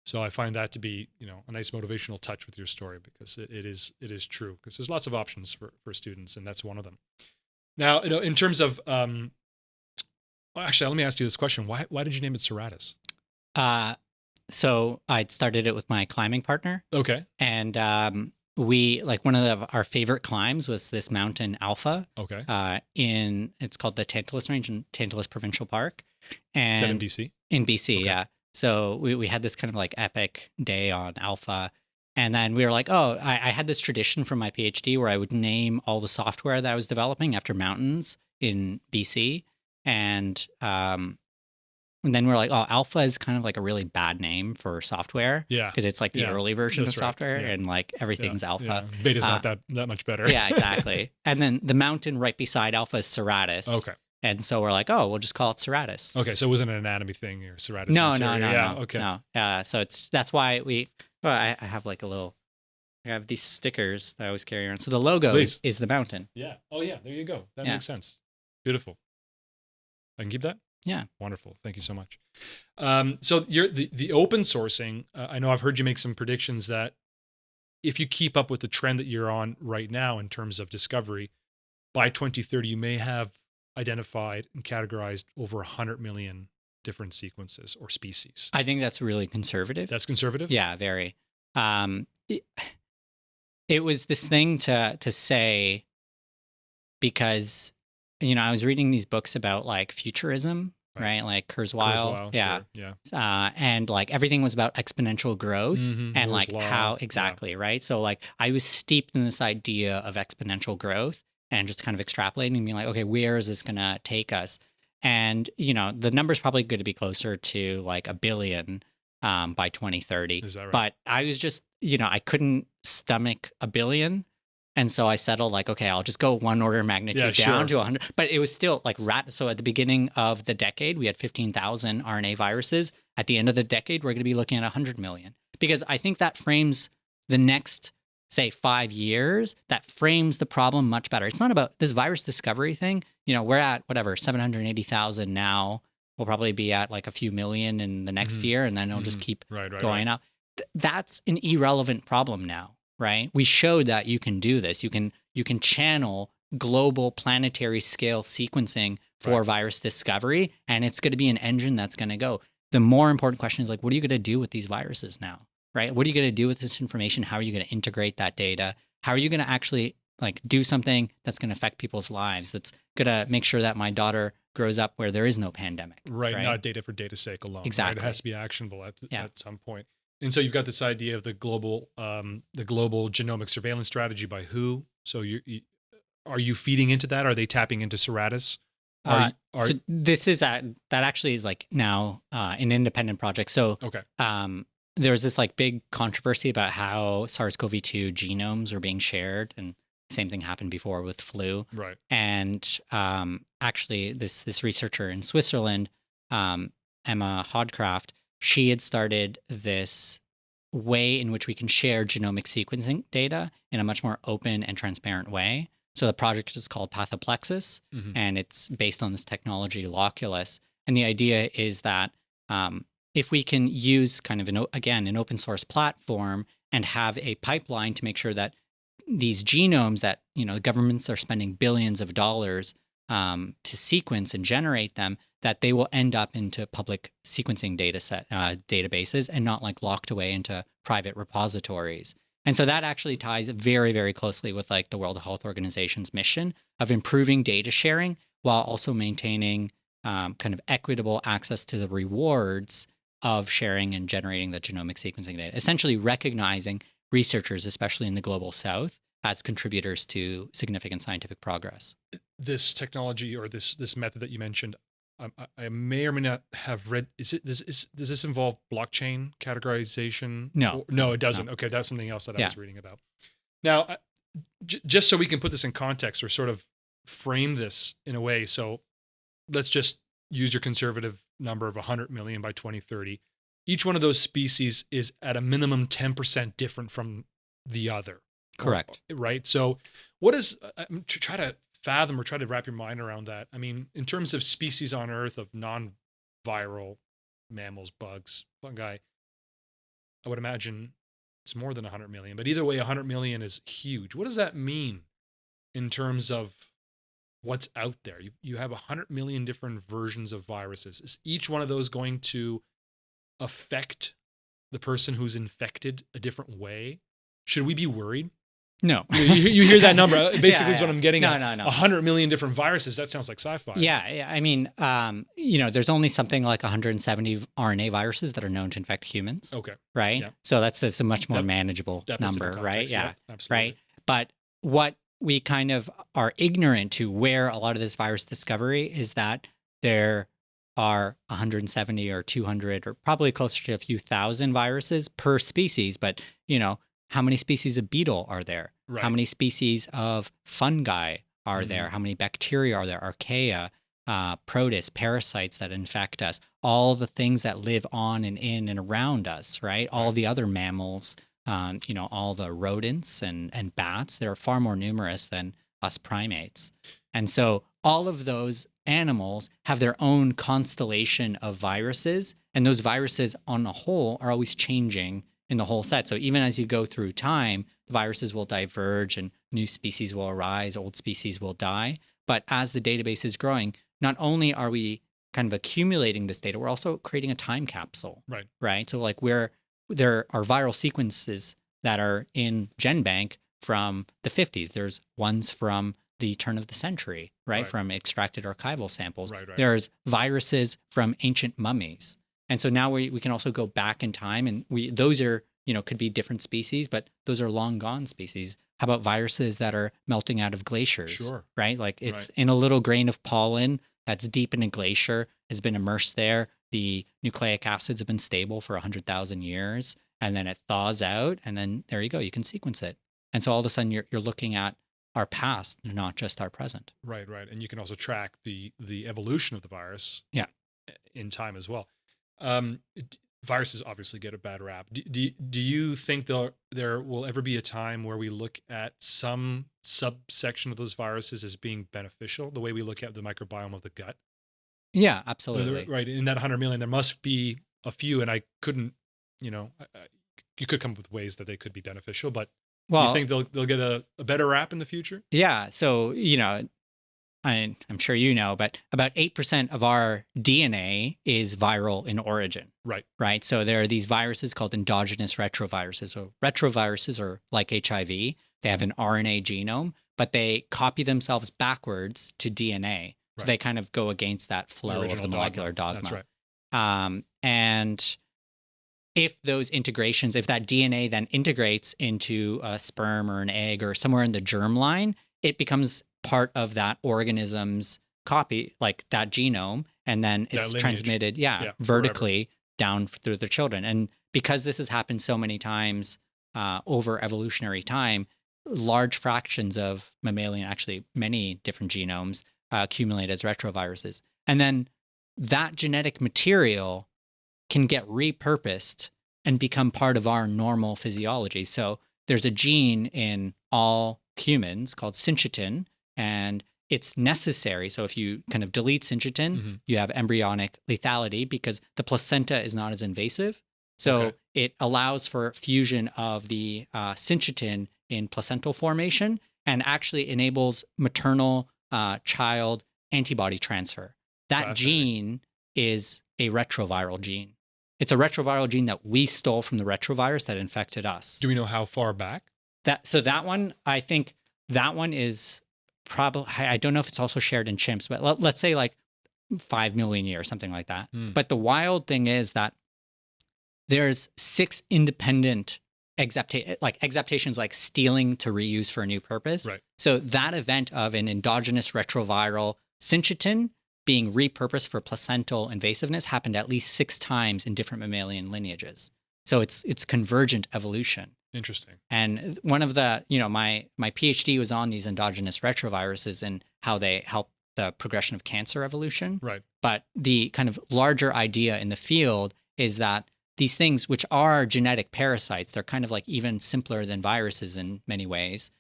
So I find that to be, a nice motivational touch with your story, because it is true, because there's lots of options for students, and that's one of them. Now, in terms of, actually, let me ask you this question. Why did you name it Serratus? So I'd started it with my climbing partner. Okay. And we like one of our favorite climbs was this mountain Alpha. Okay. It's called the Tantalus Range in Tantalus Provincial Park, Is that in and BC? in BC, Okay. yeah. So we had this kind of like epic day on Alpha. And then we were like, oh, I had this tradition from my PhD where I would name all the software that I was developing after mountains in BC. And then we're like, oh, Alpha is kind of like a really bad name for software. Yeah. Because it's like the early version of That's right. software Yeah. and like everything's Alpha. Yeah. Beta's not that much better. Yeah, exactly. And then the mountain right beside Alpha is Serratus. Okay. And so we're like, oh, we'll just call it Serratus. Okay. So it wasn't an anatomy thing or Serratus? No. Yeah. Okay. No. So that's why I have like I have these stickers that I always carry around. So the logo is the mountain. Yeah. Oh, yeah. There you go. That Yeah. makes sense. Beautiful. I can keep that? Yeah. Wonderful. Thank you so much. So you're the open sourcing. I know I've heard you make some predictions that if you keep up with the trend that you're on right now in terms of discovery, by 2030, you may have identified and categorized over 100 million different sequences or species. I think that's really conservative. That's conservative? Yeah, very. It was this thing to say because, I was reading these books about like futurism, right? Like Kurzweil. Yeah. Sure. Yeah. And like everything was about exponential growth and Moore's like law. how exactly, right? So like I was steeped in this idea of exponential growth and just kind of extrapolating and being like, okay, where is this going to take us? And, the number's probably going to be closer to like 1 billion by 2030. Is that right? But I was just, I couldn't stomach 1 billion. And so I settled like, okay, I'll just go one order of magnitude down to 100. But it was still like So at the beginning of the decade, we had 15,000 RNA viruses. At the end of the decade, we're going to be looking at 100 million. Because I think that frames the next, say, 5 years, that frames the problem much better. It's not about this virus discovery thing. We're at 780,000 now. We'll probably be at like a few million in the next year, and then it'll just keep going up. That's an irrelevant problem now. Right? We showed that you can do this. You can channel global planetary scale sequencing for virus discovery, and it's going to be an engine that's going to go. The more important question is like, what are you going to do with these viruses now? Right? What are you going to do with this information? How are you going to integrate that data? How are you going to actually like do something that's going to affect people's lives? That's going to make sure that my daughter grows up where there is no pandemic. Right? Not data for data's sake alone. Exactly. Right? It has to be actionable at some point. And so you've got this idea of the global genomic surveillance strategy by WHO. So are you feeding into that? Are they tapping into Serratus? So this is that actually is like now an independent project. So okay. There was this like big controversy about how SARS-CoV-2 genomes were being shared, and same thing happened before with flu. Right. And actually, this researcher in Switzerland, Emma Hodcraft, she had started this way in which we can share genomic sequencing data in a much more open and transparent way. So the project is called Pathoplexus, and it's based on this technology, Loculus. And the idea is that if we can use kind of an open source platform and have a pipeline to make sure that these genomes that governments are spending billions of dollars to sequence and generate them, that they will end up into public sequencing databases and not like locked away into private repositories. And so that actually ties very, very closely with like the World Health Organization's mission of improving data sharing while also maintaining kind of equitable access to the rewards of sharing and generating the genomic sequencing data, essentially recognizing researchers, especially in the global south, as contributors to significant scientific progress. This technology or this method that you mentioned, I may or may not have read. Does this involve blockchain categorization? No. No, it doesn't. No. Okay, that's something else that I was reading about. Now, just so we can put this in context or sort of frame this in a way. So let's just use your conservative number of 100 million by 2030. Each one of those species is at a minimum 10% different from the other. Correct. Right. So what is, try to fathom or try to wrap your mind around that. I mean, in terms of species on Earth of non-viral mammals, bugs, fungi, I would imagine it's more than 100 million, but either way, 100 million is huge. What does that mean in terms of what's out there? You have 100 million different versions of viruses. Is each one of those going to affect the person who's infected a different way? Should we be worried? No. You hear that number? Basically, is what I'm getting No, at. no, no. 100 million different viruses. That sounds like sci-fi. Yeah. I mean, there's only something like 170 RNA viruses that are known to infect humans. Okay. Right. Yeah. So that's a much more manageable That puts it in number, right? context. Yeah. Yep, absolutely. Right. But what we kind of are ignorant to where a lot of this virus discovery is that there are 170 or 200 or probably closer to a few thousand viruses per species. But, how many species of beetle are there? Right. How many species of fungi are there? How many bacteria are there? Archaea, protists, parasites that infect us, all the things that live on and in and around us, right? All the other mammals, all the rodents and bats, they're far more numerous than us primates. And so all of those animals have their own constellation of viruses, and those viruses on the whole are always changing in the whole set. So even as you go through time, viruses will diverge and new species will arise, old species will die. But as the database is growing, not only are we kind of accumulating this data, we're also creating a time capsule. Right. So like there are viral sequences that are in GenBank from the 50s. There's ones from the turn of the century, right? From extracted archival samples. There's viruses from ancient mummies. And so now we can also go back in time, and those are, could be different species, but those are long gone species. How about viruses that are melting out of glaciers? Sure. Right? Like it's in a little grain of pollen that's deep in a glacier, has been immersed there. The nucleic acids have been stable for 100,000 years, and then it thaws out, and then there you go, you can sequence it. And so all of a sudden you're looking at our past, not just our present. Right. And you can also track the evolution of the virus in time as well. Viruses obviously get a bad rap. Do you think there will ever be a time where we look at some subsection of those viruses as being beneficial, the way we look at the microbiome of the gut? Yeah, absolutely. Right. In that 100 million, there must be a few, and I couldn't, you could come up with ways that they could be beneficial, but you think they'll get a better rap in the future? Yeah. So, I'm sure but about 8% of our DNA is viral in origin. Right. So there are these viruses called endogenous retroviruses. So retroviruses are like HIV. They have an RNA genome, but they copy themselves backwards to DNA. So they kind of go against that flow of the molecular dogma. That's right. And if those integrations, if that DNA then integrates into a sperm or an egg or somewhere in the germline, it becomes part of that organism's copy, like that genome, and then it's transmitted, vertically down through the children. And because this has happened so many times over evolutionary time, large fractions of mammalian, actually many different genomes, accumulate as retroviruses. And then that genetic material can get repurposed and become part of our normal physiology. So there's a gene in all humans called syncytin, and it's necessary. So if you kind of delete syncytin, you have embryonic lethality because the placenta is not as invasive. So it allows for fusion of the syncytin in placental formation and actually enables maternal child antibody transfer. That gene is a retroviral gene. It's a retroviral gene that we stole from the retrovirus that infected us. Do we know how far back? That one, I think that one is probably, I don't know if it's also shared in chimps, but let's say like 5 million years, something like that. But the wild thing is that there's 6 independent exaptations, like stealing to reuse for a new purpose. So that event of an endogenous retroviral syncytin being repurposed for placental invasiveness happened at least 6 times in different mammalian lineages. So it's convergent evolution. Interesting. And one of the, my PhD was on these endogenous retroviruses and how they help the progression of cancer evolution. But the kind of larger idea in the field is that these things, which are genetic parasites, they're kind of like even simpler than viruses in many ways.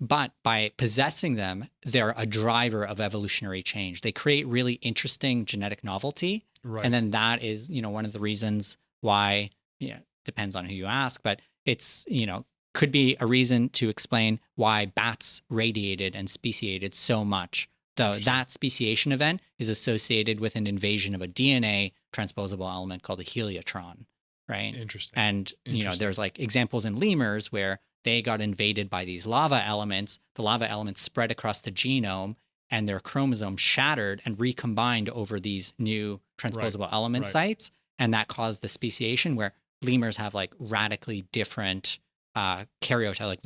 But by possessing them, they're a driver of evolutionary change. They create really interesting genetic novelty. And then that is, one of the reasons why, depends on who you ask, but it's, could be a reason to explain why bats radiated and speciated so much. Though that speciation event is associated with an invasion of a DNA transposable element called a heliotron, right? Interesting. And, there's like examples in lemurs where they got invaded by these lava elements. The lava elements spread across the genome, and their chromosomes shattered and recombined over these new transposable element sites. And that caused the speciation where lemurs have like radically different karyotype, like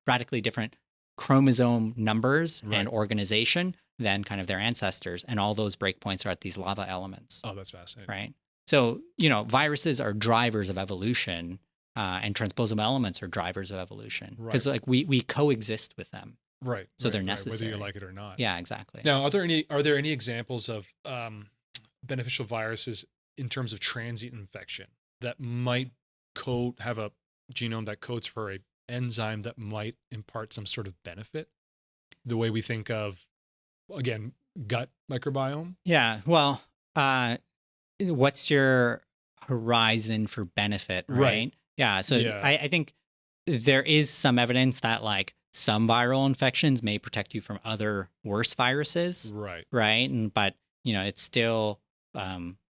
radically different chromosome numbers and organization than kind of their ancestors. And all those breakpoints are at these lava elements. Oh, that's fascinating. Right. So, viruses are drivers of evolution, and transposable elements are drivers of evolution. Because like we coexist with them. Right. So they're necessary. Whether you like it or not. Yeah, exactly. Now, are there any examples of beneficial viruses in terms of transient infection that might have a genome that codes for a enzyme that might impart some sort of benefit? The way we think of, again, gut microbiome? Yeah. Well, what's your horizon for benefit, right? Yeah. So I think there is some evidence that like some viral infections may protect you from other worse viruses. Right. But it's still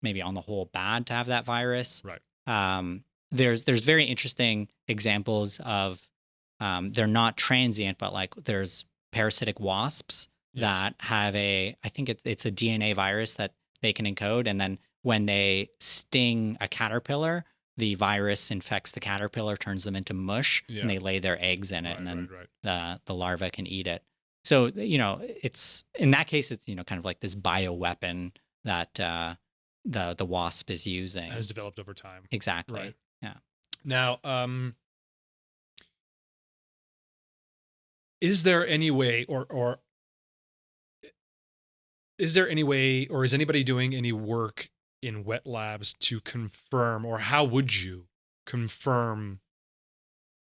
maybe on the whole bad to have that virus. There's very interesting examples of they're not transient, but like there's parasitic wasps that have I think it's a DNA virus that they can encode, and then when they sting a caterpillar, the virus infects the caterpillar, turns them into mush, and they lay their eggs in it, and then the larva can eat it. So it's in that case, it's kind of like this bioweapon that the wasp is using. Has developed over time. Exactly. Yeah. Now, is there any way, or is anybody doing any work in wet labs to confirm, or how would you confirm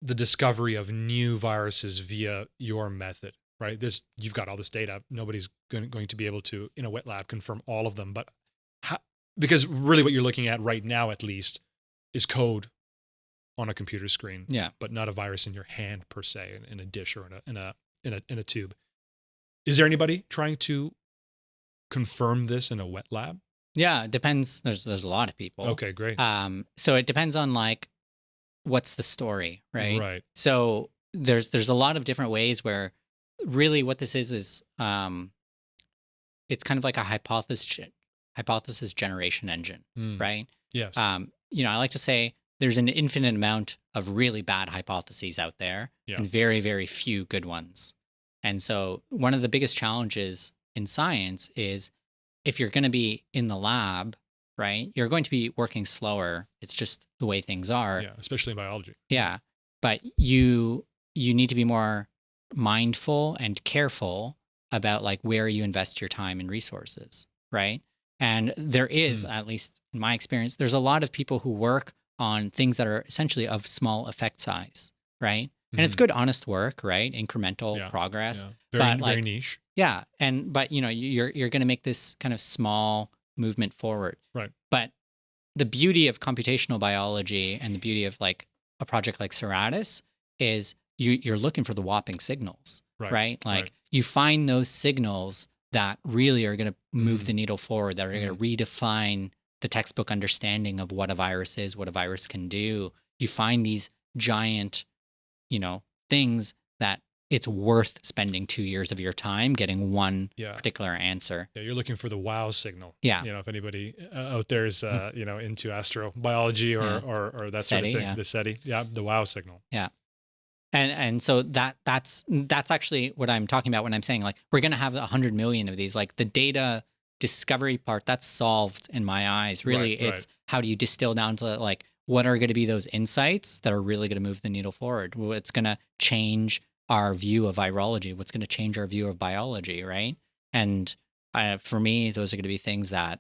the discovery of new viruses via your method? Right? You've got all this data. Nobody's going to be able to, in a wet lab, confirm all of them. But because really what you're looking at right now, at least, is code on a computer screen. Yeah. But not a virus in your hand per se, in a dish or in a tube. Is there anybody trying to confirm this in a wet lab? Yeah, it depends. There's a lot of people. Okay, great. So it depends on like what's the story, right? Right. So there's a lot of different ways where really what this is it's kind of like a hypothesis generation engine, right? Yes. I like to say there's an infinite amount of really bad hypotheses out there and very, very few good ones. And so one of the biggest challenges in science is if you're going to be in the lab, right, you're going to be working slower. It's just the way things are. Yeah, especially in biology. Yeah. But you need to be more mindful and careful about like where you invest your time and resources, right? And there is, at least in my experience, there's a lot of people who work on things that are essentially of small effect size, right? And it's good, honest work, right? Incremental progress. Yeah. Very niche. Yeah. But you're going to make this kind of small movement forward. Right. But the beauty of computational biology and the beauty of like a project like Serratus is you're looking for the whopping signals, right? Like you find those signals that really are going to move the needle forward, that are going to redefine the textbook understanding of what a virus is, what a virus can do. You find these giant, things that it's worth spending 2 years of your time getting one particular answer. Yeah, you're looking for the wow signal. Yeah. If anybody out there is, into astrobiology or that sort of thing, the SETI. Yeah, the wow signal. Yeah. And so that's actually what I'm talking about when I'm saying like we're going to have 100 million of these. Like the data discovery part, that's solved in my eyes. Really, it's how do you distill down to like what are going to be those insights that are really going to move the needle forward? What's going to change our view of virology? What's going to change our view of biology, right? And for me, those are going to be things that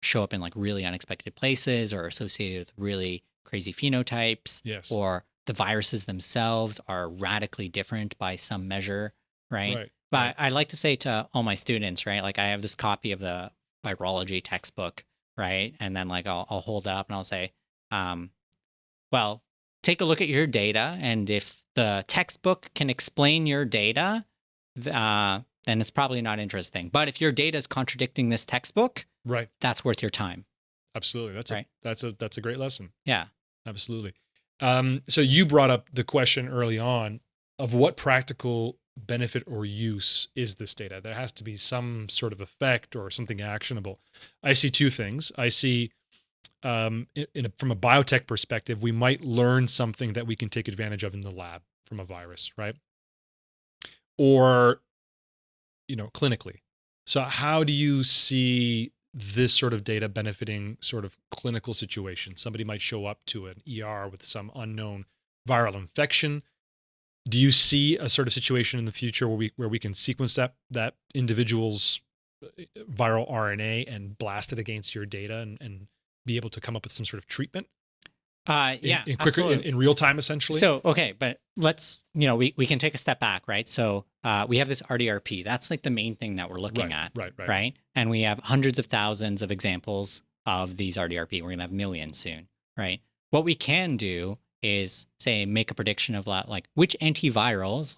show up in like really unexpected places or associated with really crazy phenotypes. Yes. Or the viruses themselves are radically different by some measure, right? But I like to say to all my students, right, like I have this copy of the virology textbook, right? And then like I'll hold it up and I'll say, well, take a look at your data. And if the textbook can explain your data, then it's probably not interesting. But if your data is contradicting this textbook, that's worth your time. Absolutely. That's a great lesson. Yeah. Absolutely. So you brought up the question early on of what practical benefit or use is this data? There has to be some sort of effect or something actionable. I see two things. I see from a biotech perspective, we might learn something that we can take advantage of in the lab from a virus, right? Or, clinically. So how do you see this sort of data benefiting sort of clinical situations? Somebody might show up to an ER with some unknown viral infection. Do you see a sort of situation in the future where we can sequence that individual's viral RNA and blast it against your data and be able to come up with some sort of treatment? Yeah, in quicker in real time, essentially. So, okay, but let's, we can take a step back, right? So we have this RDRP. That's like the main thing that we're looking at. Right. And we have hundreds of thousands of examples of these RDRP. We're going to have millions soon, right? What we can do is say, make a prediction of like which antivirals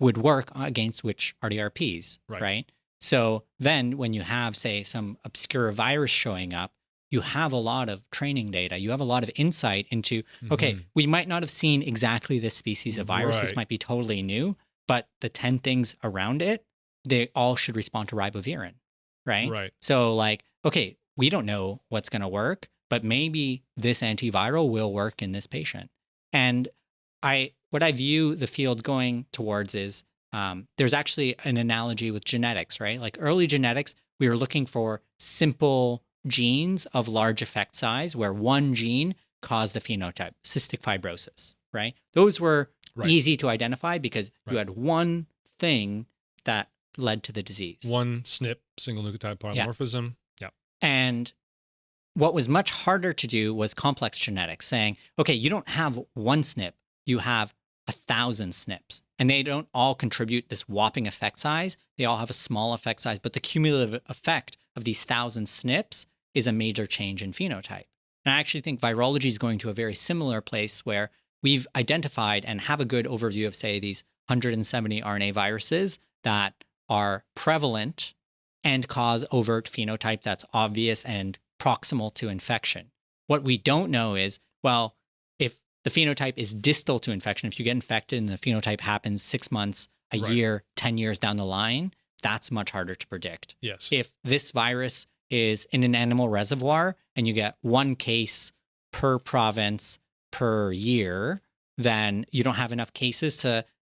would work against which RDRPs, right? So then when you have, say, some obscure virus showing up, you have a lot of training data. You have a lot of insight into, okay, we might not have seen exactly this species of virus. This might be totally new, but the 10 things around it, they all should respond to ribavirin, right? So okay, we don't know what's going to work, but maybe this antiviral will work in this patient. And what I view the field going towards is there's actually an analogy with genetics, right? Like early genetics, we were looking for simple genes of large effect size where one gene caused the phenotype, cystic fibrosis, right? Those were easy to identify because you had one thing that led to the disease. One SNP, single nucleotide polymorphism. Yeah. And what was much harder to do was complex genetics, saying, okay, you don't have one SNP, you have 1,000 SNPs, and they don't all contribute this whopping effect size. They all have a small effect size, but the cumulative effect of these 1,000 SNPs is a major change in phenotype. And I actually think virology is going to a very similar place where we've identified and have a good overview of, say, these 170 RNA viruses that are prevalent and cause overt phenotype that's obvious and proximal to infection. What we don't know is, well, if the phenotype is distal to infection, if you get infected and the phenotype happens 6 months, a year, 10 years down the line, that's much harder to predict. Yes. If this virus is in an animal reservoir and you get one case per province per year, then you don't have enough cases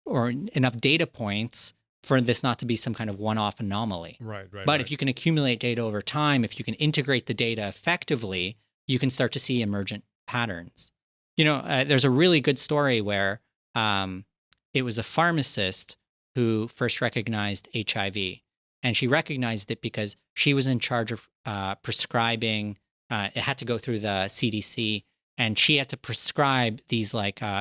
or enough data points for this not to be some kind of one-off anomaly. But if you can accumulate data over time, if you can integrate the data effectively, you can start to see emergent patterns. There's a really good story where it was a pharmacist who first recognized HIV. And she recognized it because she was in charge of prescribing. It had to go through the CDC, and she had to prescribe these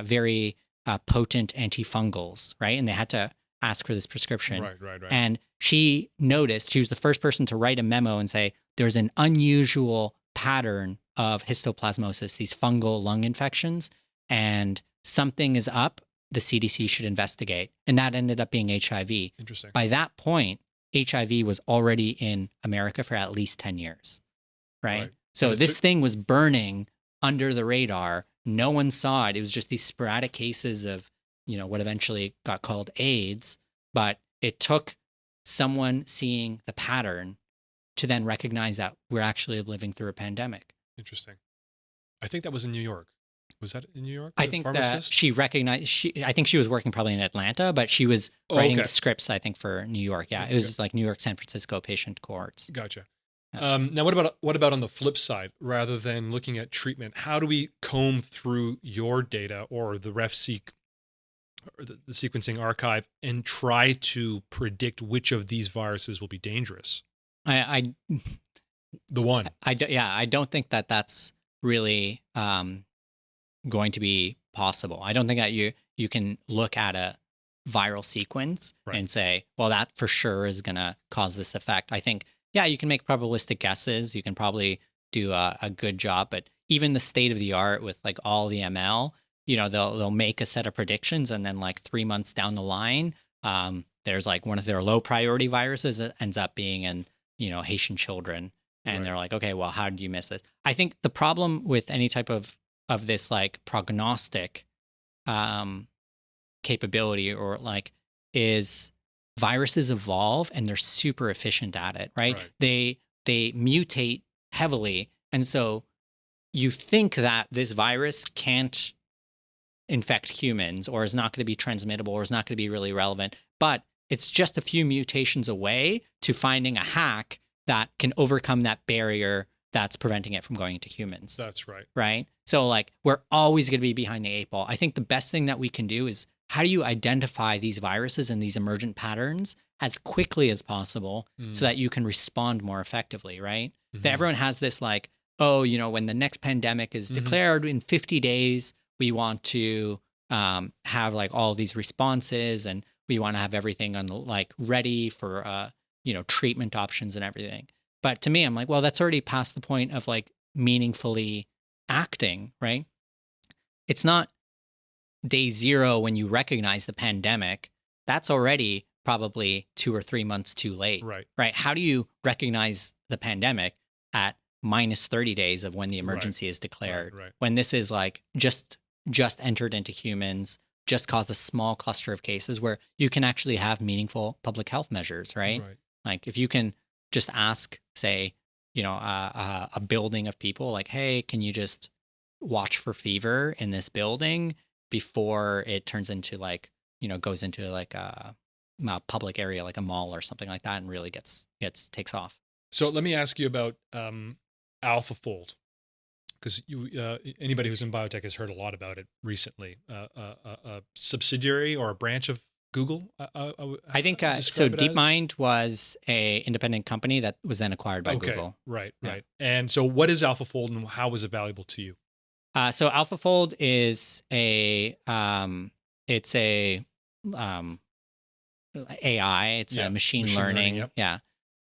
very potent antifungals, right? And they had to ask for this prescription. Right. And she noticed, she was the first person to write a memo and say, there's an unusual pattern of histoplasmosis, these fungal lung infections, and something is up. The CDC should investigate. And that ended up being HIV. Interesting. By that point, HIV was already in America for at least 10 years, right? So this thing was burning under the radar. No one saw it. It was just these sporadic cases of, what eventually got called AIDS. But it took someone seeing the pattern to then recognize that we're actually living through a pandemic. Interesting. I think that was in New York. Was that in New York? I think that she recognized, I think she was working probably in Atlanta, but she was writing the scripts, I think, for New York. Yeah, it was like New York, San Francisco patient cohorts. Gotcha. Now, what about on the flip side? Rather than looking at treatment, how do we comb through your data or the RefSeq or the sequencing archive and try to predict which of these viruses will be dangerous? I don't think that that's really going to be possible. I don't think that you can look at a viral sequence and say, well, that for sure is going to cause this effect. I think, you can make probabilistic guesses. You can probably do a good job, but even the state of the art with all the ML, they'll make a set of predictions, and then 3 months down the line, there's one of their low priority viruses that ends up being in Haitian children, and they're like, okay, well, how did you miss this? I think the problem with any type of of this like prognostic capability, or like, is viruses evolve and they're super efficient at it, right? They mutate heavily, and so you think that this virus can't infect humans, or is not going to be transmittable, or is not going to be really relevant, but it's just a few mutations away to finding a hack that can overcome that barrier that's preventing it from going into humans. That's right. Right? So like, we're always going to be behind the 8 ball. I think the best thing that we can do is, how do you identify these viruses and these emergent patterns as quickly as possible so that you can respond more effectively, right? That everyone has this like, oh, you know, when the next pandemic is declared in 50 days, we want to have like all these responses, and we want to have everything on the, like, ready for you know, treatment options and everything. But to me, I'm like, well, that's already past the point of like meaningfully acting, right? It's not day 0 when you recognize the pandemic. That's already probably 2 or 3 months too late. Right? How do you recognize the pandemic at minus 30 days of when the emergency is declared? When this is like just entered into humans, just caused a small cluster of cases where you can actually have meaningful public health measures, right? Like, if you can just ask, say, you know, a building of people, like, hey, can you just watch for fever in this building before it turns into like, you know, goes into like a public area, like a mall or something like that, and really takes off. So let me ask you about AlphaFold, because anybody who's in biotech has heard a lot about it recently. A subsidiary or a branch of Google. I think so. DeepMind was a independent company that was then acquired by Google. Right. And so, what is AlphaFold, and how was it valuable to you? So AlphaFold is it's a AI. It's a machine learning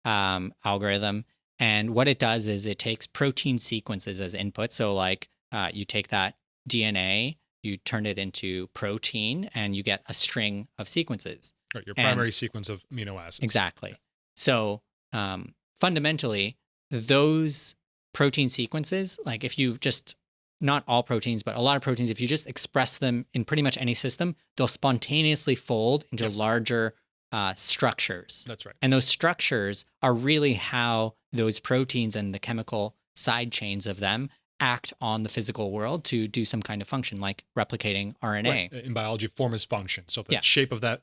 algorithm. And what it does is it takes protein sequences as input. So like you take that DNA, you turn it into protein, and you get a string of sequences. Right, your primary sequence of amino acids. Exactly. So fundamentally, those protein sequences, like if you just, not all proteins, but a lot of proteins, if you just express them in pretty much any system, they'll spontaneously fold into larger structures. That's right. And those structures are really how those proteins and the chemical side chains of them act on the physical world to do some kind of function, like replicating RNA. Right. In biology, form is function. So the shape of that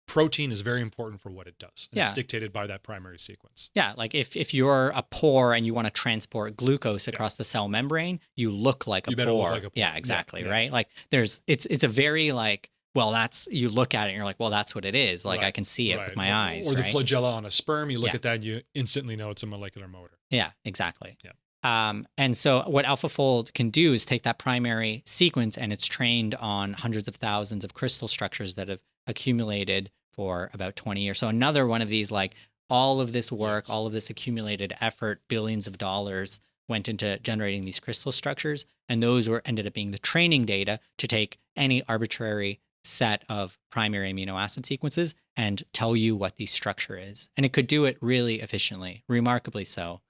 protein is very important for what it does. And it's dictated by that primary sequence. Yeah, like if you're a pore and you want to transport glucose across the cell membrane, you look like a pore. Better look like a pore. Yeah, exactly, right? Like it's a very like, well, that's, you look at it and you're like, well, that's what it is. Like I can see it with my eyes. Or the flagella on a sperm, you look at that and you instantly know it's a molecular motor. Yeah, exactly. Yeah. And so what AlphaFold can do is take that primary sequence, and it's trained on hundreds of thousands of crystal structures that have accumulated for about 20 years. So another one of these, like, all of this work, all of this accumulated effort, billions of dollars went into generating these crystal structures. And those ended up being the training data to take any arbitrary set of primary amino acid sequences and tell you what the structure is. And it could do it really efficiently, remarkably so.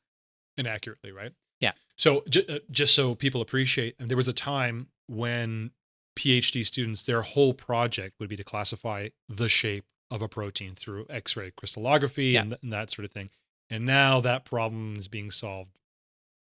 And accurately, right? Yeah. So just so people appreciate, and there was a time when PhD students, their whole project would be to classify the shape of a protein through X-ray crystallography and that sort of thing. And now that problem is being solved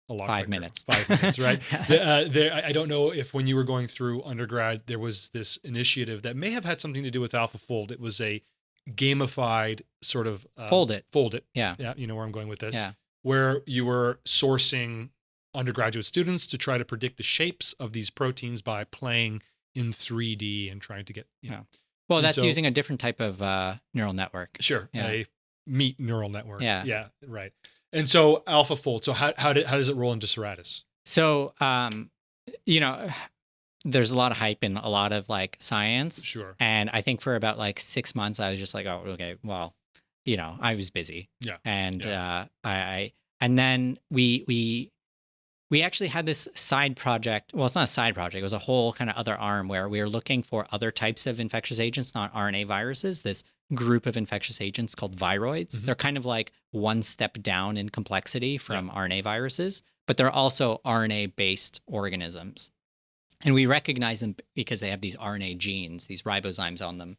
a lot 5 quicker. minutes. 5 minutes, right? I don't know if when you were going through undergrad, there was this initiative that may have had something to do with AlphaFold. It was a gamified sort of... Fold it. Yeah, you know where I'm going with this. Yeah. Where you were sourcing undergraduate students to try to predict the shapes of these proteins by playing in 3D and trying to get, you know. Well, that's using a different type of neural network. Sure. Yeah. A meat neural network. Yeah. Yeah. Right. And so AlphaFold. So how does it roll into Serratus? So, you know, there's a lot of hype in a lot of like science. Sure. And I think for about like 6 months, I was just like, oh, okay, well, you know, I was busy. Yeah. And and then we actually had this side project. Well, it's not a side project. It was a whole kind of other arm where we were looking for other types of infectious agents, not RNA viruses. This group of infectious agents called viroids. They're kind of like one step down in complexity from RNA viruses, but they're also RNA-based organisms. And we recognize them because they have these RNA genes, these ribozymes on them.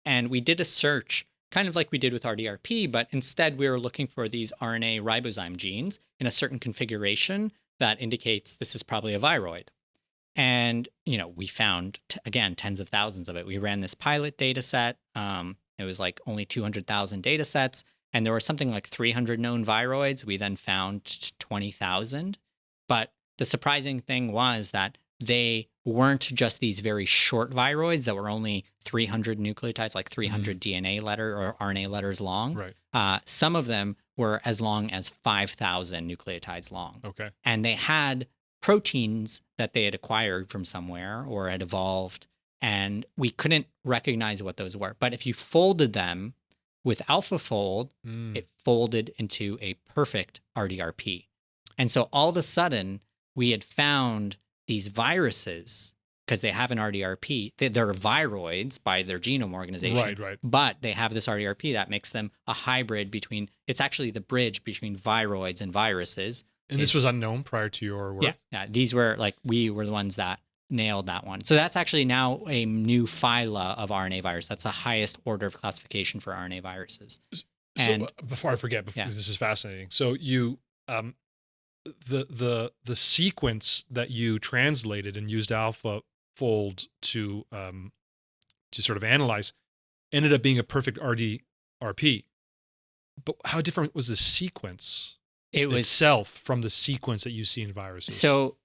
And we did a search, kind of like we did with RDRP, but instead we were looking for these RNA ribozyme genes in a certain configuration that indicates this is probably a viroid. And, we found, again, tens of thousands of it. We ran this pilot data set. It was like only 200,000 data sets. And there were something like 300 known viroids. We then found 20,000. But the surprising thing was that they weren't just these very short viroids that were only 300 nucleotides, like 300 DNA letter or RNA letters long. Right. Some of them were as long as 5,000 nucleotides long. Okay. And they had proteins that they had acquired from somewhere or had evolved, and we couldn't recognize what those were. But if you folded them with AlphaFold, it folded into a perfect RDRP. And so all of a sudden, we had found these viruses, because they have an RDRP, they're viroids by their genome organization. Right. But they have this RDRP that makes them a hybrid between, it's actually the bridge between viroids and viruses. And this was unknown prior to your work? Yeah. These were we were the ones that nailed that one. So that's actually now a new phyla of RNA virus. That's the highest order of classification for RNA viruses. So before I forget, this is fascinating. So you, the sequence that you translated and used AlphaFold to sort of analyze ended up being a perfect RDRP. But how different was the sequence itself from the sequence that you see in viruses? So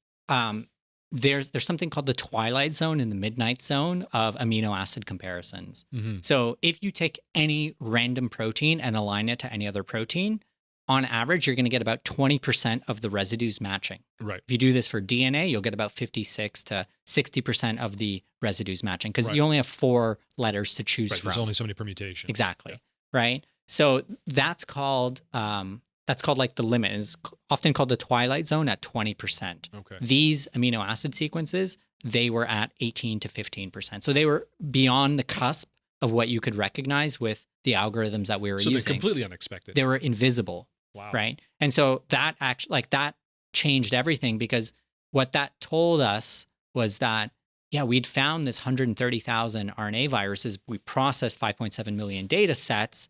there's something called the twilight zone and the midnight zone of amino acid comparisons. So if you take any random protein and align it to any other protein, on average, you're going to get about 20% of the residues matching. Right. If you do this for DNA, you'll get about 56 to 60% of the residues matching, because you only have 4 letters to choose from. There's only so many permutations. Exactly. Yeah. Right. So that's called like the limit. It's often called the twilight zone at 20%. Okay. These amino acid sequences, they were at 18 to 15%. So they were beyond the cusp of what you could recognize with the algorithms that we were using. So they're completely unexpected. They were invisible. Wow. Right. And so that actually, that changed everything, because what that told us was that, we'd found this 130,000 RNA viruses. We processed 5.7 million data sets,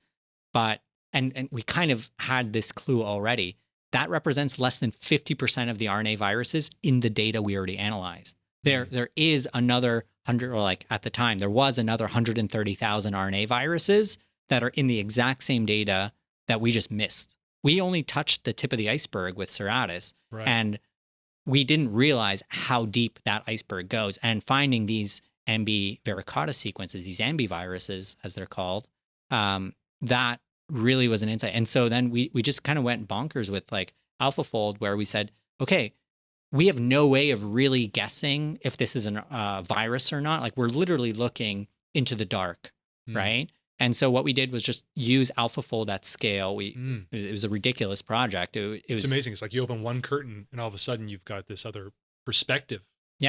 but and we kind of had this clue already. That represents less than 50% of the RNA viruses in the data we already analyzed. There is another 100, or like at the time, there was another 130,000 RNA viruses that are in the exact same data that we just missed. We only touched the tip of the iceberg with Serratus, and we didn't realize how deep that iceberg goes. And finding these MB vericata sequences, these ambiviruses, as they're called, that really was an insight. And so then we just kind of went bonkers with like AlphaFold, where we said, okay, we have no way of really guessing if this is a virus or not. Like, we're literally looking into the dark, right? And so what we did was just use AlphaFold at scale. It was a ridiculous project. It's amazing. It's like you open one curtain and all of a sudden you've got this other perspective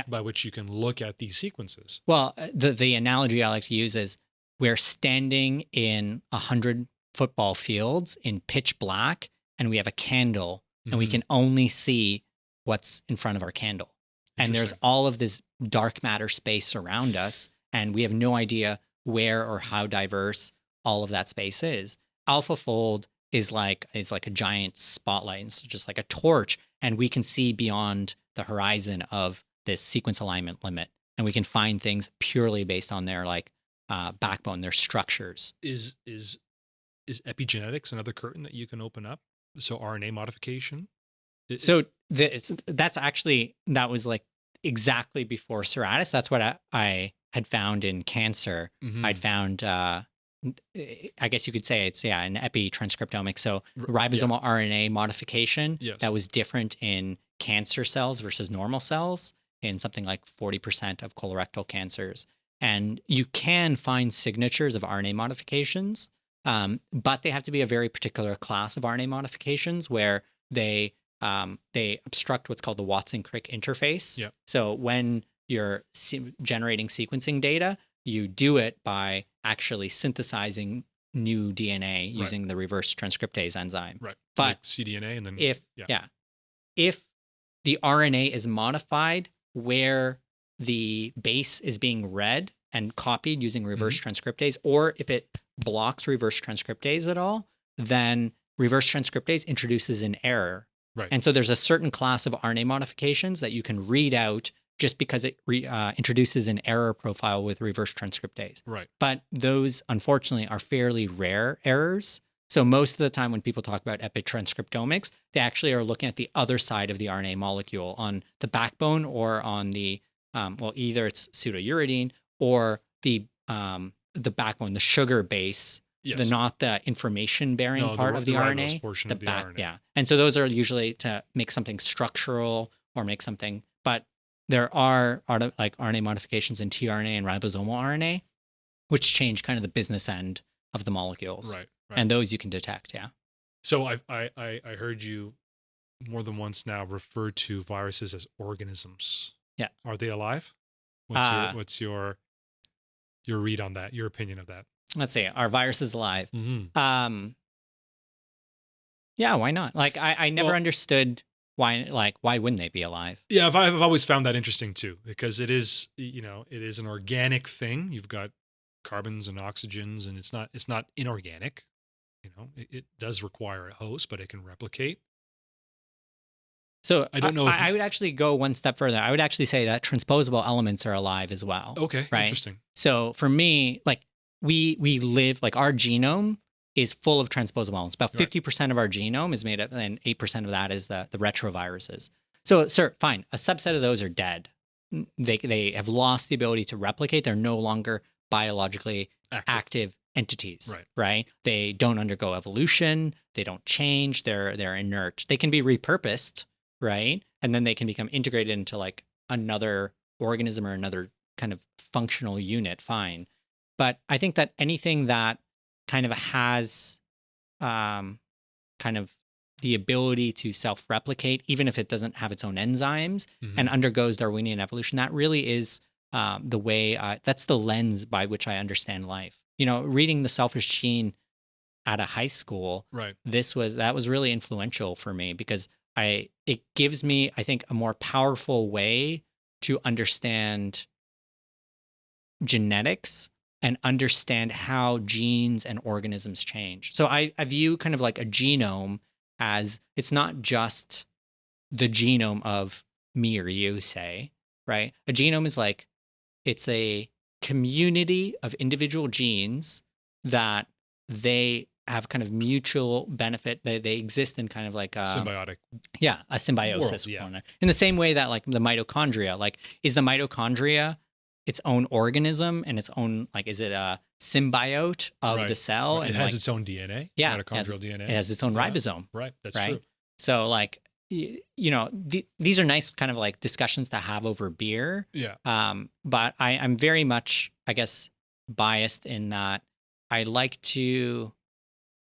by which you can look at these sequences. Well, the analogy I like to use is we're standing in 100 football fields in pitch black, and we have a candle, and we can only see what's in front of our candle. And there's all of this dark matter space around us, and we have no idea where or how diverse all of that space is. AlphaFold is like a giant spotlight. It's just like a torch, and we can see beyond the horizon of this sequence alignment limit, and we can find things purely based on their backbone, their structures. Is epigenetics another curtain that you can open up? So RNA modification? So that was like exactly before Serratus. That's what I had found in cancer. I'd found, I guess you could say it's, an epi-transcriptomics. So ribosomal RNA modification that was different in cancer cells versus normal cells in something like 40% of colorectal cancers. And you can find signatures of RNA modifications, but they have to be a very particular class of RNA modifications where they obstruct what's called the Watson-Crick interface. Yeah. So when you're generating sequencing data, you do it by actually synthesizing new DNA using the reverse transcriptase enzyme. Right. But like cDNA, and then if the RNA is modified where the base is being read and copied using reverse transcriptase, or if it blocks reverse transcriptase at all, then reverse transcriptase introduces an error. Right. And so there's a certain class of RNA modifications that you can read out just because it introduces an error profile with reverse transcriptase. Right. But those, unfortunately, are fairly rare errors. So most of the time when people talk about epi-transcriptomics, they actually are looking at the other side of the RNA molecule on the backbone or on the, either it's pseudouridine or the backbone, the sugar base, not the information-bearing part of the RNA. Portion of the RNA. Yeah. And so those are usually to make something structural or make something, but there are like RNA modifications in tRNA and ribosomal RNA, which change kind of the business end of the molecules. Right. And those you can detect, yeah. So I heard you more than once now refer to viruses as organisms. Yeah. Are they alive? What's your read on that? Your opinion of that? Let's see. Are viruses alive? Mm-hmm. Yeah, why not? Like I never understood why wouldn't they be alive? Yeah, I've always found that interesting too, because it is an organic thing. You've got carbons and oxygens, and it's not inorganic. It does require a host, but it can replicate. So I don't know. I would actually go one step further. I would actually say that transposable elements are alive as well. Okay, right? Interesting. So for me, like we live, like our genome is full of transposable elements. About 50% of our genome is made up, and 8% of that is the retroviruses. So, fine. A subset of those are dead. They have lost the ability to replicate. They're no longer biologically active entities, right? They don't undergo evolution. They don't change. They're inert. They can be repurposed, right? And then they can become integrated into like another organism or another kind of functional unit, fine. But I think that anything that kind of has kind of the ability to self-replicate, even if it doesn't have its own enzymes and undergoes Darwinian evolution, that really is the way, that's the lens by which I understand life. Reading The Selfish Gene at a high school, that was really influential for me because it gives me, I think, a more powerful way to understand genetics and understand how genes and organisms change. So I view kind of like a genome as, it's not just the genome of me or you, say, right? A genome is like, it's a community of individual genes that they have kind of mutual benefit. They exist in kind of like a symbiotic. Yeah, a symbiosis. In the same way that like the mitochondria, like is the mitochondria its own organism and its own, like, is it a symbiote of the cell? It and has its own DNA. Yeah, mitochondrial DNA. It has its own ribosome. Right, that's true. So like, these are nice kind of like discussions to have over beer. Yeah. But I'm very much, I guess, biased in that I like to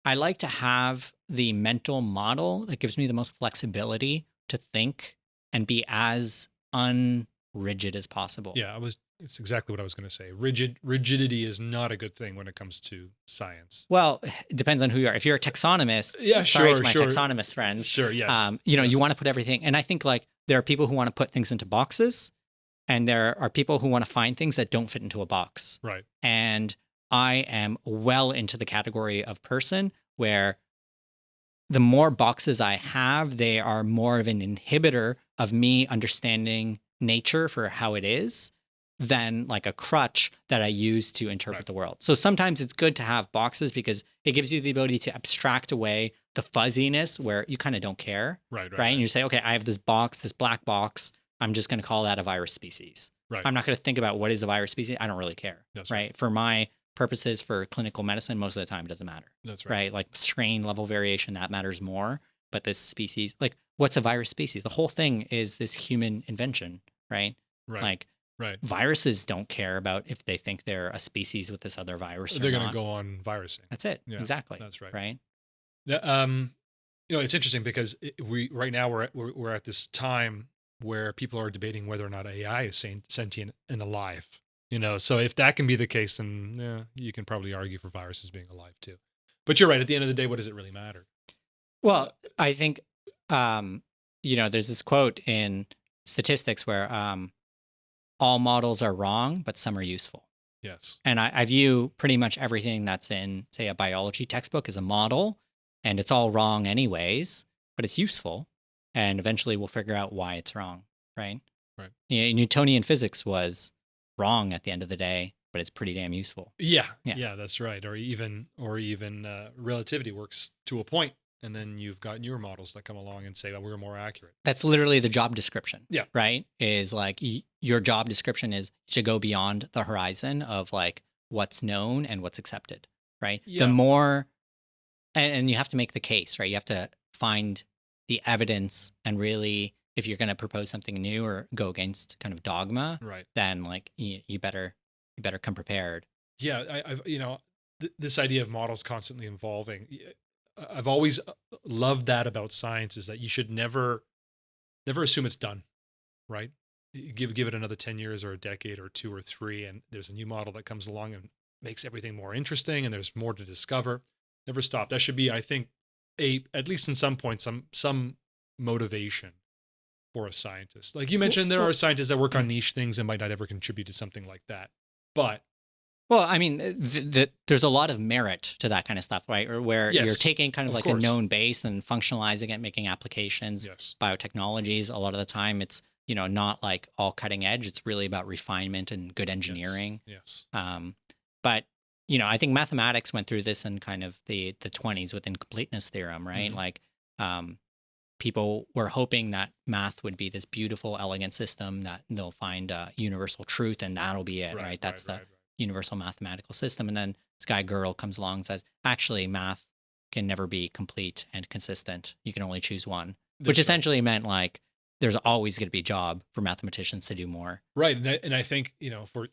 have the mental model that gives me the most flexibility to think and be as unrigid as possible. Yeah, it's exactly what I was going to say. Rigidity is not a good thing when it comes to science. Well, it depends on who you are. If you're a taxonomist, sorry to my taxonomist friends. Sure, yes. You want to put everything, and I think like there are people who want to put things into boxes, and there are people who want to find things that don't fit into a box. Right. And I am well into the category of person where the more boxes I have, they are more of an inhibitor of me understanding nature for how it is than like a crutch that I use to interpret the world. So sometimes it's good to have boxes because it gives you the ability to abstract away the fuzziness where you kind of don't care. Right. And you say, okay, I have this box, this black box. I'm just going to call that a virus species. Right. I'm not going to think about what is a virus species. I don't really care. That's right. For my purposes for clinical medicine, most of the time it doesn't matter. That's right. Like strain level variation, that matters more. But this species, like what's a virus species? The whole thing is this human invention, right? Like viruses don't care about if they think they're a species with this other virus or they're going to go on virusing. That's it. Yeah, exactly. That's right. Right. It's interesting because right now we're at this time where people are debating whether or not AI is sentient and alive. So if that can be the case, then you can probably argue for viruses being alive too. But you're right. At the end of the day, what does it really matter? Well, I think, there's this quote in statistics where all models are wrong, but some are useful. Yes. And I view pretty much everything that's in, say, a biology textbook as a model, and it's all wrong anyways, but it's useful. And eventually we'll figure out why it's wrong, right? Right. Newtonian physics was wrong at the end of the day, but it's pretty damn useful. Yeah. Yeah. Yeah, that's right. Or even relativity works to a point, and then you've got newer models that come along and say that we're more accurate. That's literally the job description. Yeah. Right? Is like your job description is to go beyond the horizon of like what's known and what's accepted, right? Yeah. The more, and you have to make the case, right? You have to find the evidence, and really, if you're going to propose something new or go against kind of dogma, Right. then like you better come prepared. Yeah, I've this idea of models constantly evolving. I've always loved that about science, is that you should never assume it's done, right? You give it another 10 years or a decade or 2 or 3, and there's a new model that comes along and makes everything more interesting, and there's more to discover. Never stop. That should be, I think, at least in some point, some motivation for a scientist. Like you mentioned, there are scientists that work on niche things and might not ever contribute to something like that. But well, I mean, there's a lot of merit to that kind of stuff, right? Or where Yes, you're taking kind of of like course. a known base and functionalizing it, making applications, yes, biotechnologies. A lot of the time, it's not like all cutting edge. It's really about refinement and good yes, engineering. yes, But I think mathematics went through this in kind of the 20s with incompleteness theorem, right? Mhm. Like people were hoping that math would be this beautiful, elegant system that they'll find universal truth, and that'll be it, right? That's the universal mathematical system. And then this guy Gödel comes along and says, actually, math can never be complete and consistent. You can only choose one, which That's right. essentially meant like there's always going to be a job for mathematicians to do more. Right, and I think for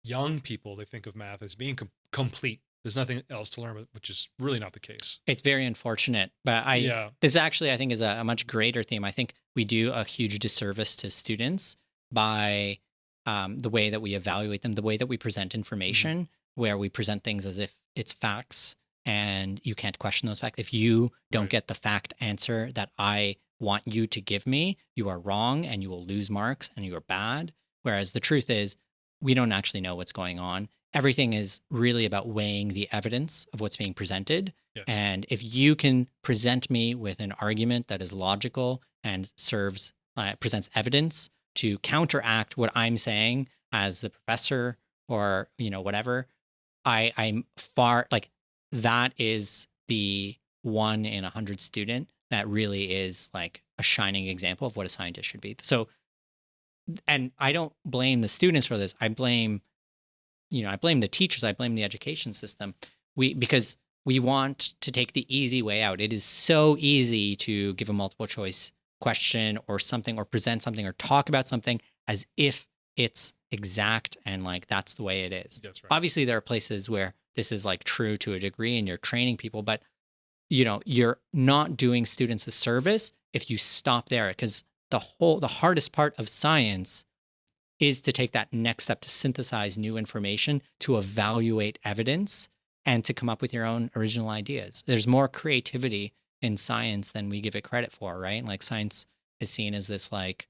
young people, they think of math as being complete. There's nothing else to learn, which is really not the case. It's very unfortunate, but this actually I think is a much greater theme. I think we do a huge disservice to students by the way that we evaluate them, the way that we present information, where we present things as if it's facts and you can't question those facts. If you don't get the fact answer that I want you to give me, you are wrong and you will lose marks and you are bad. Whereas the truth is, we don't actually know what's going on. Everything is really about weighing the evidence of what's being presented. Yes. And if you can present me with an argument that is logical and presents evidence to counteract what I'm saying as the professor or, whatever, I'm far like that is the 1 in 100 student that really is like a shining example of what a scientist should be. So, and I don't blame the students for this. I blame the teachers. I blame the education system. Because we want to take the easy way out. It is so easy to give a multiple choice question or something, or present something, or talk about something as if it's exact and like that's the way it is. That's right. Obviously, there are places where this is like true to a degree and you're training people, but you're not doing students a service if you stop there, because the hardest part of science is to take that next step, to synthesize new information, to evaluate evidence, and to come up with your own original ideas. There's more creativity in science than we give it credit for, right? Like science is seen as this like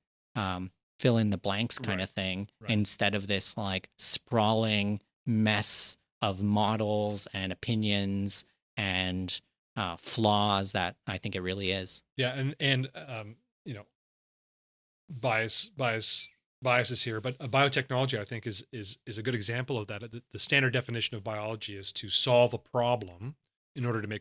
fill in the blanks kind of thing, instead of this like sprawling mess of models and opinions and flaws that I think it really is. Yeah, and biases here, but biotechnology, I think, is a good example of that. The standard definition of biology is to solve a problem in order to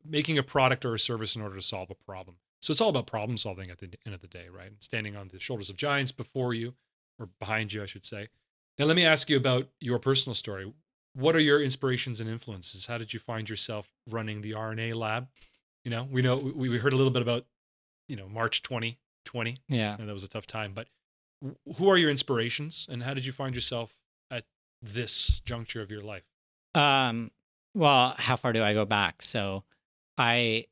making a product or a service in order to solve a problem. So it's all about problem solving at the end of the day, right? Standing on the shoulders of giants before you, or behind you, I should say. Now, let me ask you about your personal story. What are your inspirations and influences? How did you find yourself running the RNA Lab? We heard a little bit about, March 2020. Yeah. And that was a tough time, but who are your inspirations, and how did you find yourself at this juncture of your life? Well, how far do I go back? So I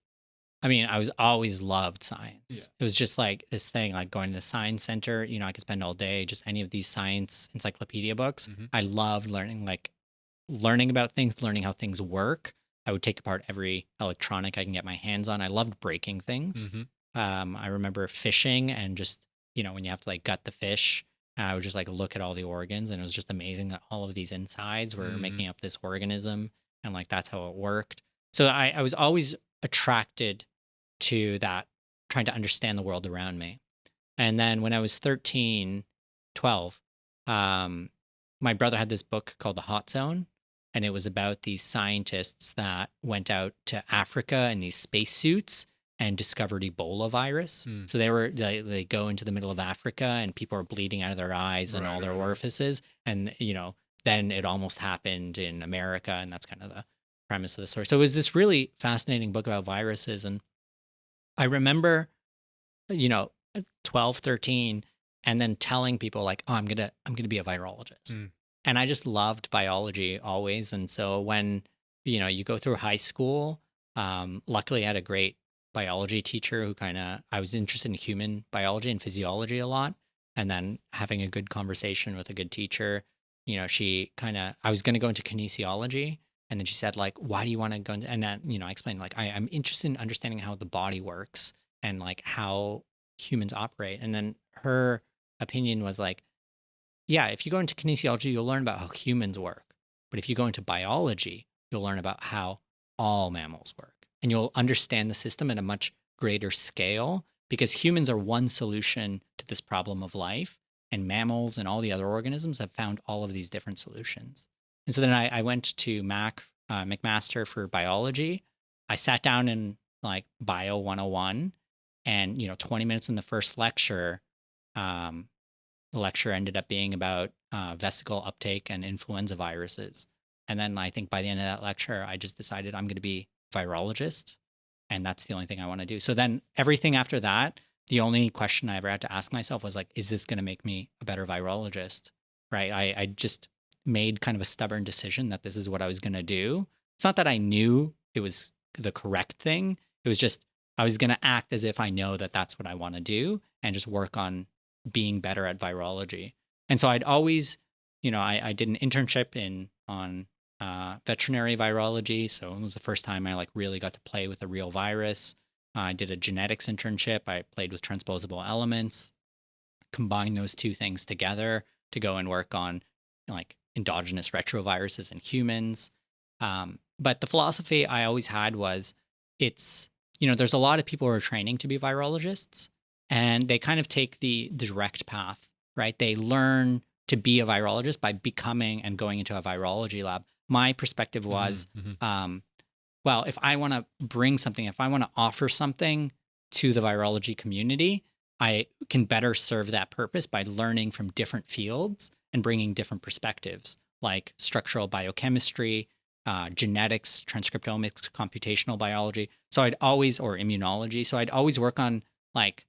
was always loved science. Yeah. It was just like this thing, like going to the science center, I could spend all day, just any of these science encyclopedia books. Mhm. I loved learning about things, learning how things work. I would take apart every electronic I can get my hands on. I loved breaking things. Mhm. I remember fishing and just, when you have to like gut the fish And I would just like look at all the organs, and it was just amazing that all of these insides were making up this organism, and like that's how it worked. So I was always attracted to that, trying to understand the world around me. And then when I was 13, 12, my brother had this book called The Hot Zone, and it was about these scientists that went out to Africa in these spacesuits and discovered Ebola virus. So they go into the middle of Africa, and people are bleeding out of their eyes and all their orifices. And, then it almost happened in America. And that's kind of the premise of the story. So it was this really fascinating book about viruses. And I remember, 12, 13, and then telling people like, oh, I'm going to be a virologist. And I just loved biology always. And so when, you go through high school, luckily I had a great biology teacher who I was interested in human biology and physiology a lot. And then having a good conversation with a good teacher, I was going to go into kinesiology. And then she said, like, why do you want to go into, and then, I explained, like, I'm interested in understanding how the body works and like how humans operate. And then her opinion was like, yeah, if you go into kinesiology, you'll learn about how humans work. But if you go into biology, you'll learn about how all mammals work. And you'll understand the system at a much greater scale, because humans are one solution to this problem of life, and mammals and all the other organisms have found all of these different solutions. And so then I went to McMaster for biology. I sat down in like Bio 101, and 20 minutes in the first lecture, the lecture ended up being about vesicle uptake and influenza viruses. And then I think by the end of that lecture, I just decided I'm going to be virologist, and that's the only thing I want to do. So then everything after that, the only question I ever had to ask myself was like, is this going to make me a better virologist? Right? I just made kind of a stubborn decision that this is what I was going to do. It's not that I knew it was the correct thing. It was just I was going to act as if I know that that's what I want to do, and just work on being better at virology. And so I'd always, I did an internship on veterinary virology. So it was the first time I like really got to play with a real virus. I did a genetics internship. I played with transposable elements, combined those two things together to go and work on like endogenous retroviruses in humans. But the philosophy I always had was there's a lot of people who are training to be virologists, and they kind of take the direct path, right? They learn to be a virologist by becoming and going into a virology lab. My perspective was, well, if I want to bring something, if I want to offer something to the virology community, I can better serve that purpose by learning from different fields and bringing different perspectives, like structural biochemistry, genetics, transcriptomics, computational biology. So or immunology. So I'd always work on like,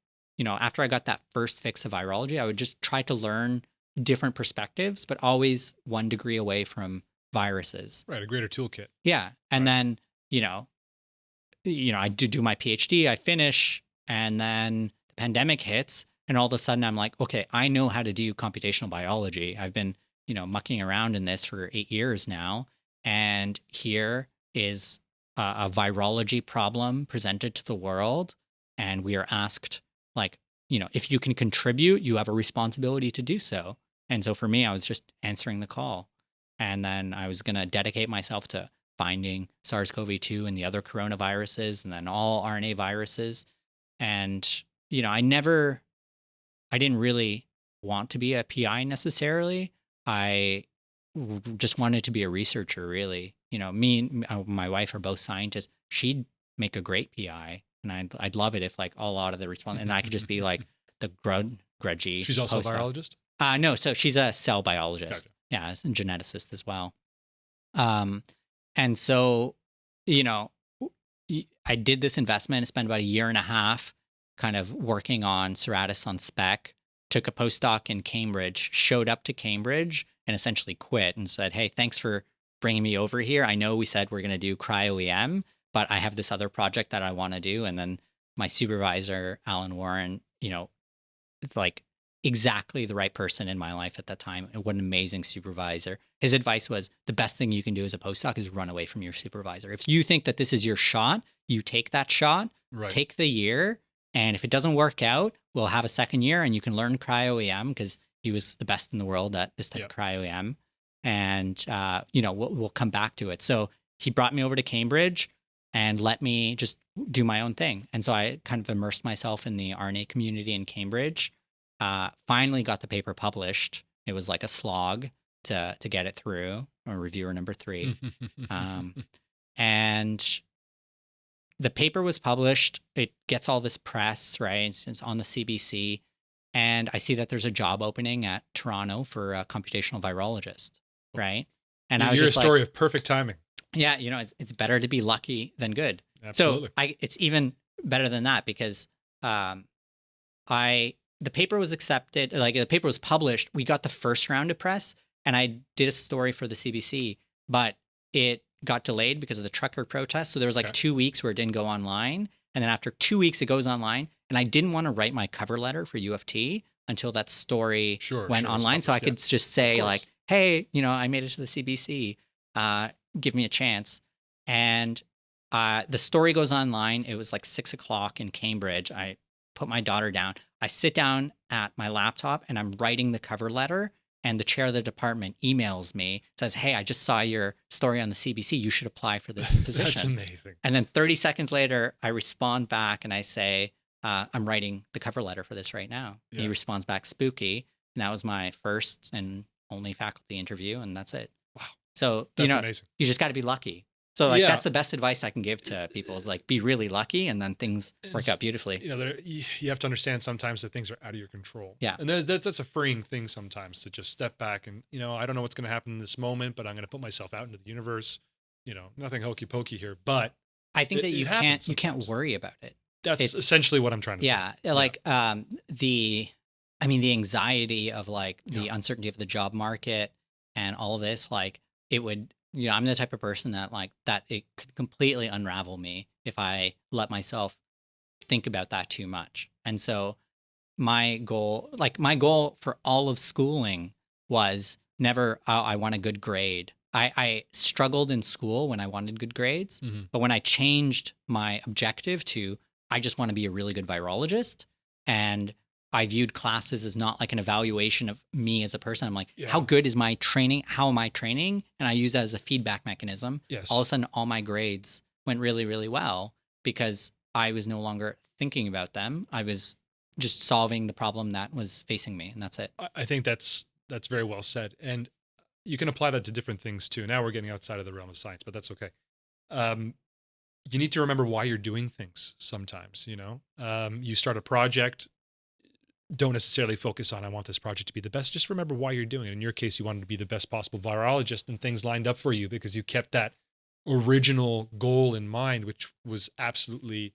after I got that first fix of virology, I would just try to learn different perspectives, but always one degree away from viruses. Right, a greater toolkit. Yeah. And then, I do my PhD, I finish, and then the pandemic hits, and all of a sudden I'm like, okay, I know how to do computational biology. I've been, mucking around in this for 8 years now. And here is a virology problem presented to the world. And we are asked, like, if you can contribute, you have a responsibility to do so. And so for me, I was just answering the call. And then I was going to dedicate myself to finding SARS-CoV-2 and the other coronaviruses, and then all RNA viruses. And, I didn't really want to be a PI necessarily. I just wanted to be a researcher, really. Me and my wife are both scientists. She'd make a great PI, and I'd love it if like a lot of the response, and I could just be like the grudgy. She's also postdoc. a virologist? No, so she's a cell biologist. Gotcha. Yeah, and geneticist as well. And so, I did this investment. I spent about a year and a half kind of working on Serratus on spec, took a postdoc in Cambridge, showed up to Cambridge, and essentially quit and said, hey, thanks for bringing me over here. I know we said we're going to do cryo-EM, but I have this other project that I want to do. And then my supervisor, Alan Warren, it's like exactly the right person in my life at that time. And what an amazing supervisor. His advice was, the best thing you can do as a postdoc is run away from your supervisor. If you think that this is your shot, you take that shot, Right. Take the year. And if it doesn't work out, we'll have a second year and you can learn cryo-EM, because He was the best in the world at this type Yep. of cryo-EM. And, we'll come back to it. So he brought me over to Cambridge and let me just do my own thing. And so I kind of immersed myself in the RNA community in Cambridge, finally got the paper published. It was like a slog to get it through, or reviewer number 3. And the paper was published. It gets all this press, right? It's on the CBC. And I see that there's a job opening at Toronto for a computational virologist, right? And I was You're a just story of perfect timing. yeah, it's better to be lucky than good. Absolutely. So it's even better than that because the paper was accepted, like the paper was published. We got the first round of press, and I did a story for the CBC, but it got delayed because of the trucker protest. So there was like 2 weeks where it didn't go online, and then after 2 weeks it goes online. And I didn't want to write my cover letter for U of T until that story went online, so I could just say like, "Hey, I made it to the CBC. Give me a chance." And the story goes online. It was like 6:00 in Cambridge. I put my daughter down. I sit down at my laptop and I'm writing the cover letter. And the chair of the department emails me, says, "Hey, I just saw your story on the CBC. You should apply for this position." That's amazing. And then 30 seconds later, I respond back and I say, "I'm writing the cover letter for this right now." Yeah. He responds back, "Spooky." And that was my first and only faculty interview, and that's it. Wow. So, that's amazing. You just got to be lucky. So that's the best advice I can give to people is like, be really lucky, and then things work out beautifully. You have to understand sometimes that things are out of your control. Yeah. And that's a freeing thing sometimes, to just step back and, I don't know what's going to happen in this moment, but I'm going to put myself out into the universe. Nothing hokey pokey here, but I think that you can't worry about it. That's essentially what I'm trying to say. Yeah. Like, the anxiety of like the uncertainty of the job market and all of this, like it would, I'm the type of person that like that it could completely unravel me if I let myself think about that too much. And so my goal for all of schooling was never, I want a good grade. I struggled in school when I wanted good grades, but when I changed my objective to, I just want to be a really good virologist, and I viewed classes as not like an evaluation of me as a person. I'm like, how good is my training? How am I training? And I use that as a feedback mechanism. Yes. All of a sudden, all my grades went really, really well because I was no longer thinking about them. I was just solving the problem that was facing me, and that's it. I think that's very well said. And you can apply that to different things too. Now we're getting outside of the realm of science, but that's okay. You need to remember why you're doing things sometimes, you start a project, don't necessarily focus on, I want this project to be the best. Just remember why you're doing it. In your case, you wanted to be the best possible virologist, and things lined up for you because you kept that original goal in mind, which was absolutely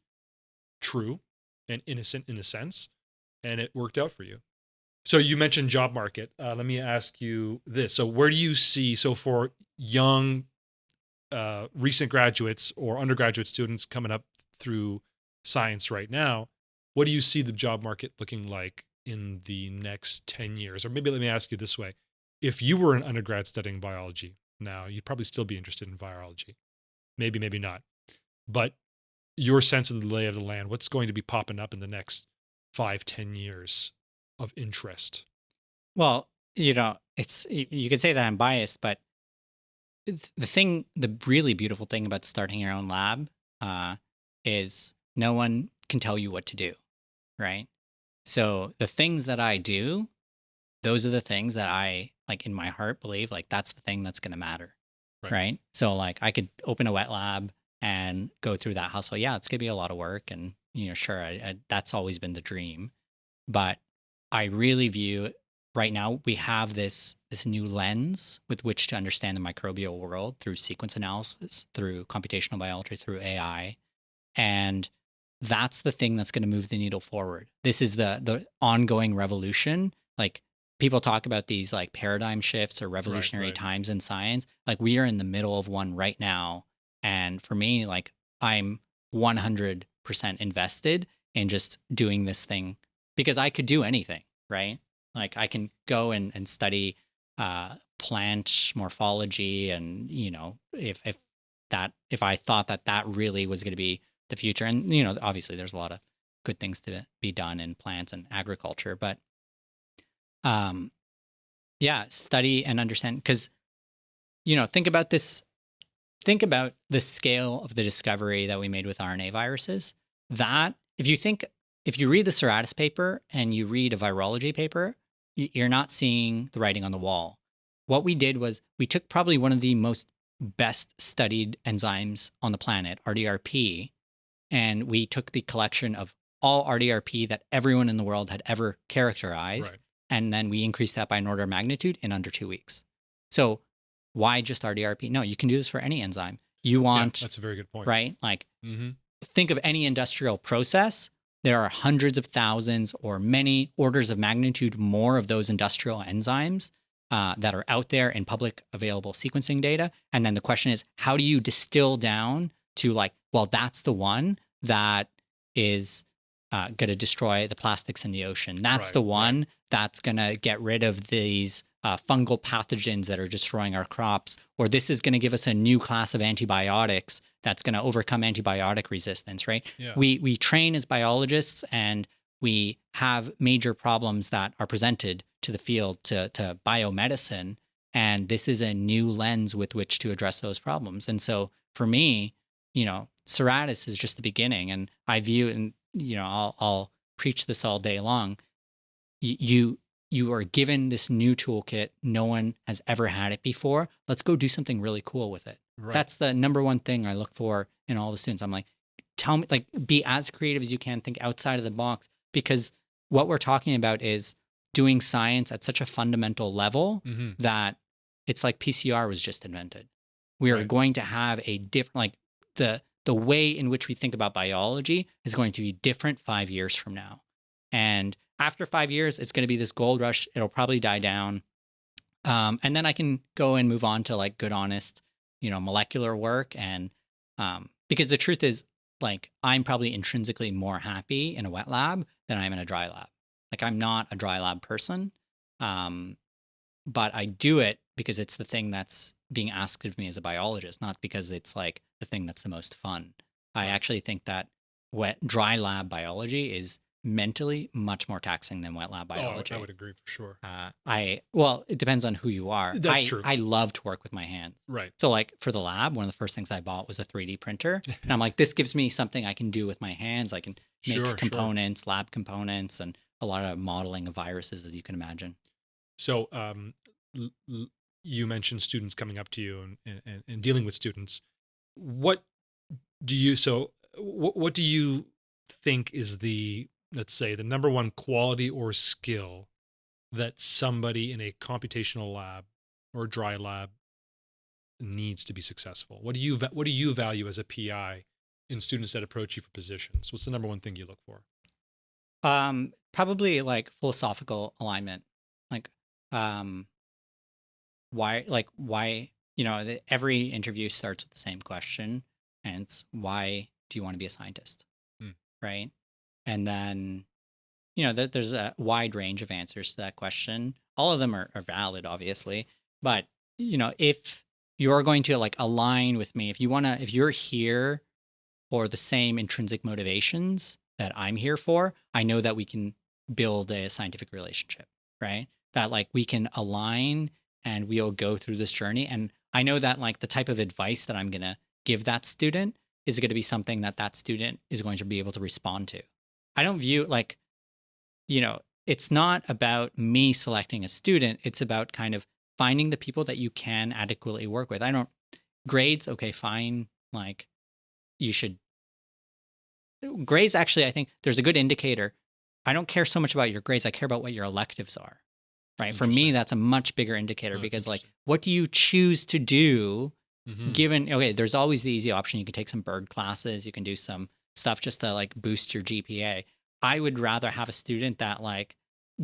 true and innocent in a sense, and it worked out for you. So you mentioned job market. Let me ask you this. So where do you see, so for young, recent graduates or undergraduate students coming up through science right now, what do you see the job market looking like in the next 10 years? Or maybe let me ask you this way. If you were an undergrad studying biology now, you'd probably still be interested in virology. Maybe, maybe not. But your sense of the lay of the land, what's going to be popping up in the next 5-10 years of interest? Well, you could say that I'm biased, but the really beautiful thing about starting your own lab is no one can tell you what to do, right? So the things that I do, those are the things that I, like in my heart, believe like that's the thing that's going to matter, right? So like I could open a wet lab and go through that hustle. Yeah, it's going to be a lot of work, and sure, that's always been the dream, but I really view right now we have this new lens with which to understand the microbial world through sequence analysis, through computational biology, through AI. And that's the thing that's going to move the needle forward. This is the ongoing revolution. Like people talk about these like paradigm shifts or revolutionary times in science. Like we are in the middle of one right now. And for me, like I'm 100% invested in just doing this thing because I could do anything, right? Like I can go and study plant morphology, and if I thought that really was going to be the future, and obviously there's a lot of good things to be done in plants and agriculture, but um, yeah, study and understand, because, think about this. Think about the scale of the discovery that we made with RNA viruses. That, if you read the Serratus paper and you read a virology paper, you're not seeing the writing on the wall. What we did was we took probably one of the most best studied enzymes on the planet, RDRP, and we took the collection of all RDRP that everyone in the world had ever characterized, Right. and then we increased that by an order of magnitude in under 2 weeks. So why just RDRP? No, you can do this for any enzyme. You want, that's a very good point. right? Like, Mm-hmm. think of any industrial process. There are hundreds of thousands or many orders of magnitude more of those industrial enzymes that are out there in public available sequencing data. And then the question is, how do you distill down to like, well, that's the one that is going to destroy the plastics in the ocean. That's Right, the one that's going to get rid of these fungal pathogens that are destroying our crops. Or this is going to give us a new class of antibiotics that's going to overcome antibiotic resistance, right? Yeah. We train as biologists, and we have major problems that are presented to the field, to biomedicine. And this is a new lens with which to address those problems. And so for me, Serratus is just the beginning. And I view, and I'll preach this all day long. You are given this new toolkit. No one has ever had it before. Let's go do something really cool with it. Right. That's the number one thing I look for in all the students. I'm like, tell me, like, be as creative as you can, think outside of the box, because what we're talking about is doing science at such a fundamental level Mm-hmm. that it's like PCR was just invented. We are Right. going to have a different, like, the way in which we think about biology is going to be different 5 years from now. And after 5 years, it's going to be this gold rush. It'll probably die down. And then I can go and move on to like good, honest, molecular work. And because the truth is, like, I'm probably intrinsically more happy in a wet lab than I am in a dry lab. Like, I'm not a dry lab person, but I do it because it's the thing that's being asked of me as a biologist, not because it's like the thing that's the most fun. I actually think that dry lab biology is mentally much more taxing than wet lab biology. I would agree for sure. Well, it depends on who you are. That's true. I love to work with my hands. Right. So like for the lab, one of the first things I bought was a 3D printer. And I'm like, this gives me something I can do with my hands. I can make Sure. components, lab components, and a lot of modeling of viruses, as you can imagine. So you mentioned students coming up to you and dealing with students. What do you think is let's say the number one quality or skill that somebody in a computational lab or dry lab needs to be successful? What do you value as a PI in students that approach you for positions? What's the number one thing you look for? Probably like philosophical alignment. Like, why, every interview starts with the same question, and it's, why do you want to be a scientist? Right. And then, there's a wide range of answers to that question. All of them are valid, obviously. But, if you're going to like align with me, if you're here for the same intrinsic motivations that I'm here for, I know that we can build a scientific relationship, right? That like we can align and we'll go through this journey. And I know that like the type of advice that I'm going to give that student is going to be something that student is going to be able to respond to. I don't view like, it's not about me selecting a student. It's about kind of finding the people that you can adequately work with. Grades, okay, fine. Like grades, actually, I think there's a good indicator. I don't care so much about your grades. I care about what your electives are, right? For me, that's a much bigger indicator because like, what do you choose to do given, okay, there's always the easy option. You can take some bird classes. You can do some stuff just to like boost your GPA. I would rather have a student that like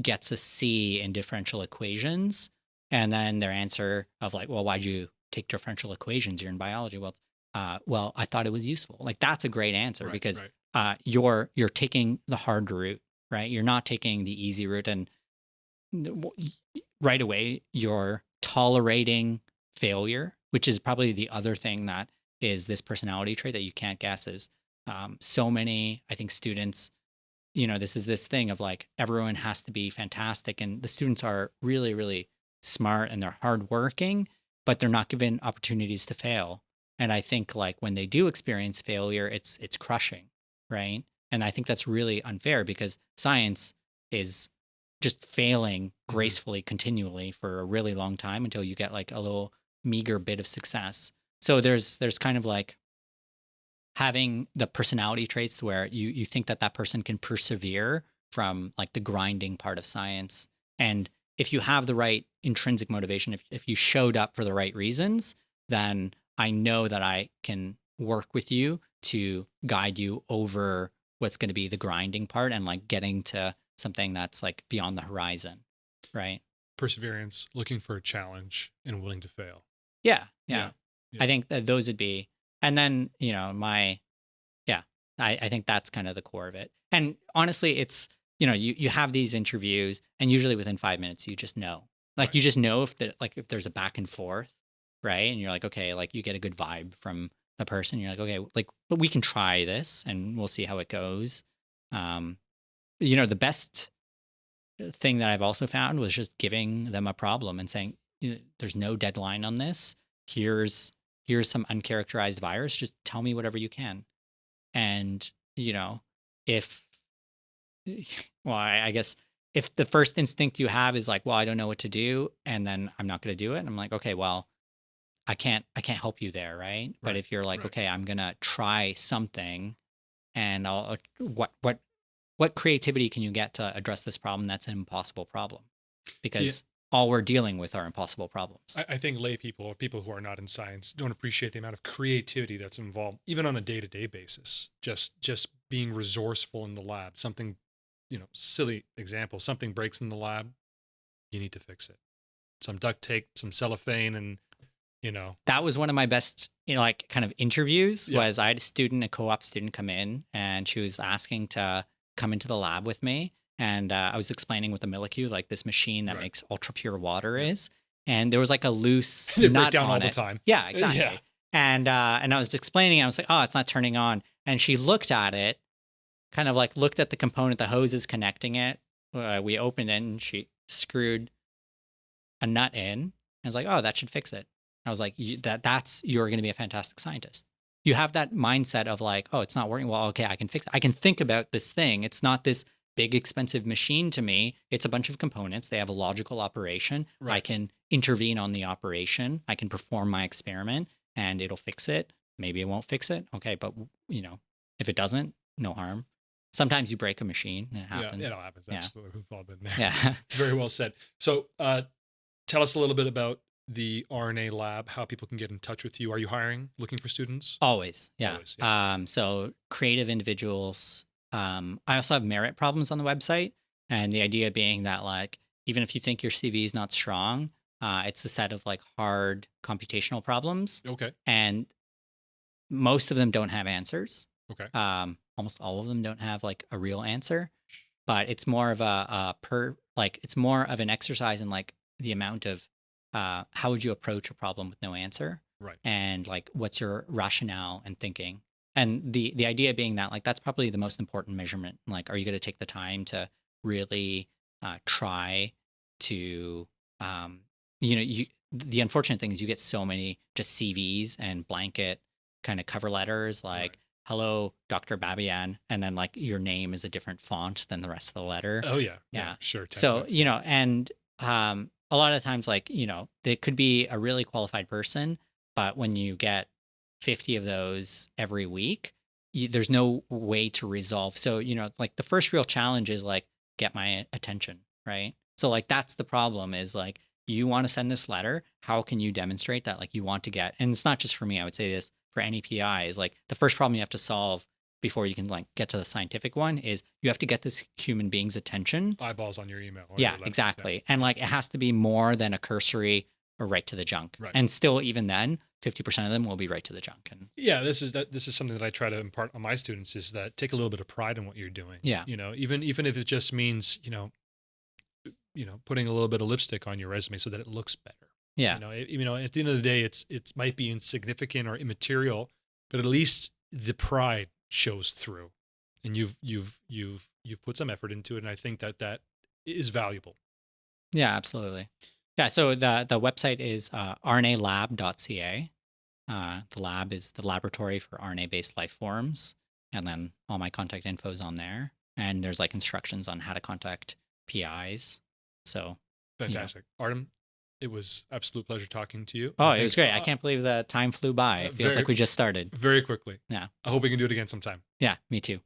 gets a C in differential equations and then their answer of like, well, why'd you take differential equations? You're in biology. Well, I thought it was useful. Like that's a great answer because you're taking the hard route, right? You're not taking the easy route, and right away you're tolerating failure, which is probably the other thing that is this personality trait that you can't guess is so many, I think, students this is this thing of like everyone has to be fantastic, and the students are really, really smart and they're hardworking, but they're not given opportunities to fail. And I think like when they do experience failure, it's crushing, right? And I think that's really unfair because science is just failing gracefully continually for a really long time until you get like a little meager bit of success. So there's kind of like having the personality traits where you think that person can persevere from like the grinding part of science. And if you have the right intrinsic motivation, if you showed up for the right reasons, then I know that I can work with you to guide you over what's going to be the grinding part and like getting to something that's like beyond the horizon, right? Perseverance, looking for a challenge, and willing to fail. Yeah. Yeah. I think that those would be, and then, I think that's kind of the core of it. And honestly, it's, you have these interviews and usually within 5 minutes, you just know, like, Right. you just know if there's a back and forth, right? And you're like, okay, like you get a good vibe from the person. You're like, okay, like, but we can try this and we'll see how it goes. The best thing that I've also found was just giving them a problem and saying, there's no deadline on this. Here's some uncharacterized virus. Just tell me whatever you can. And, if, well, I guess if the first instinct you have is like, well, I don't know what to do, and then I'm not going to do it. And I'm like, okay, well, I can't help you there. Right. But if you're like, right. okay, I'm going to try something and what creativity can you get to address this problem that's an impossible problem? Because all we're dealing with are impossible problems. I think lay people or people who are not in science don't appreciate the amount of creativity that's involved, even on a day-to-day basis. Just being resourceful in the lab. Something, silly example, something breaks in the lab, you need to fix it. Some duct tape, some cellophane, and that was one of my best, like kind of interviews. Yeah. Was I had a co-op student come in, and she was asking to come into the lab with me. And I was explaining what the Millicue, like this machine that makes ultra pure water is. And there was like a loose they nut break down on all the it. time. Yeah, exactly. Yeah. And I was explaining, I was like, oh, it's not turning on. And she looked at it, kind of like looked at the component, the hose is connecting it. We opened it and she screwed a nut in. I was like, oh, that should fix it. I was like, you're going to be a fantastic scientist. You have that mindset of like, oh, it's not working. Well, okay, I can fix it. I can think about this thing. It's not this big expensive machine to me. It's a bunch of components. They have a logical operation. Right. I can intervene on the operation. I can perform my experiment and it'll fix it. Maybe it won't fix it. Okay, but if it doesn't, no harm. Sometimes you break a machine. It happens. Yeah, it all happens. Yeah. Absolutely. We've all been there. Yeah. Very well said. So tell us a little bit about the RNA Lab, how people can get in touch with you. Are you hiring, looking for students? Always. Yeah. Always, yeah. So creative individuals. I also have merit problems on the website. And the idea being that like, even if you think your CV is not strong, it's a set of like hard computational problems. Okay. And most of them don't have answers. Okay. Almost all of them don't have like a real answer, but it's more of it's more of an exercise in like the amount of how would you approach a problem with no answer? Right. And like, what's your rationale and thinking? And the idea being that like, that's probably the most important measurement. Like, are you going to take the time to really try to, the unfortunate thing is you get so many just CVs and blanket kind of cover letters like, Right. Hello, Dr. Babaian. And then like your name is a different font than the rest of the letter. Oh yeah. Yeah. Sure. So, and a lot of times like, they could be a really qualified person, but when you get 50 of those every week, there's no way to resolve. So, like the first real challenge is like, get my attention, right? So like, that's the problem is like, you want to send this letter. How can you demonstrate that like you want to get, and it's not just for me, I would say this for any PI is like the first problem you have to solve before you can like get to the scientific one is you have to get this human being's attention. Eyeballs on your email. Yeah, exactly. Yeah. And like, it has to be more than a cursory or right to the junk. Right. And still, even then, 50% of them will be right to the junk. And yeah, this is something that I try to impart on my students is that take a little bit of pride in what you're doing. Yeah. Even if it just means, putting a little bit of lipstick on your resume so that it looks better. Yeah. At the end of the day, it might be insignificant or immaterial, but at least the pride shows through. and you've put some effort into it, and I think that is valuable. Yeah, absolutely. Yeah, so the website is rnalab.ca. The lab is the laboratory for RNA-based life forms, and then all my contact info is on there. And there's like instructions on how to contact PIs. So Fantastic. Artem, it was absolute pleasure talking to you. Oh, it was great. I can't believe the time flew by. It feels like we just started. Very quickly. Yeah. I hope we can do it again sometime. Yeah, me too.